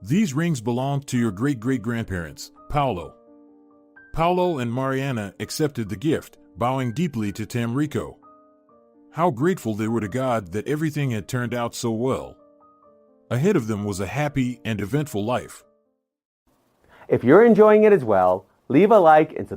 These rings belonged to your great-great-grandparents, Paulo." Paulo and Mariana accepted the gift, bowing deeply to Tamrico. How grateful they were to God that everything had turned out so well. Ahead of them was a happy and eventful life. If you're enjoying it as well, leave a like and subscribe.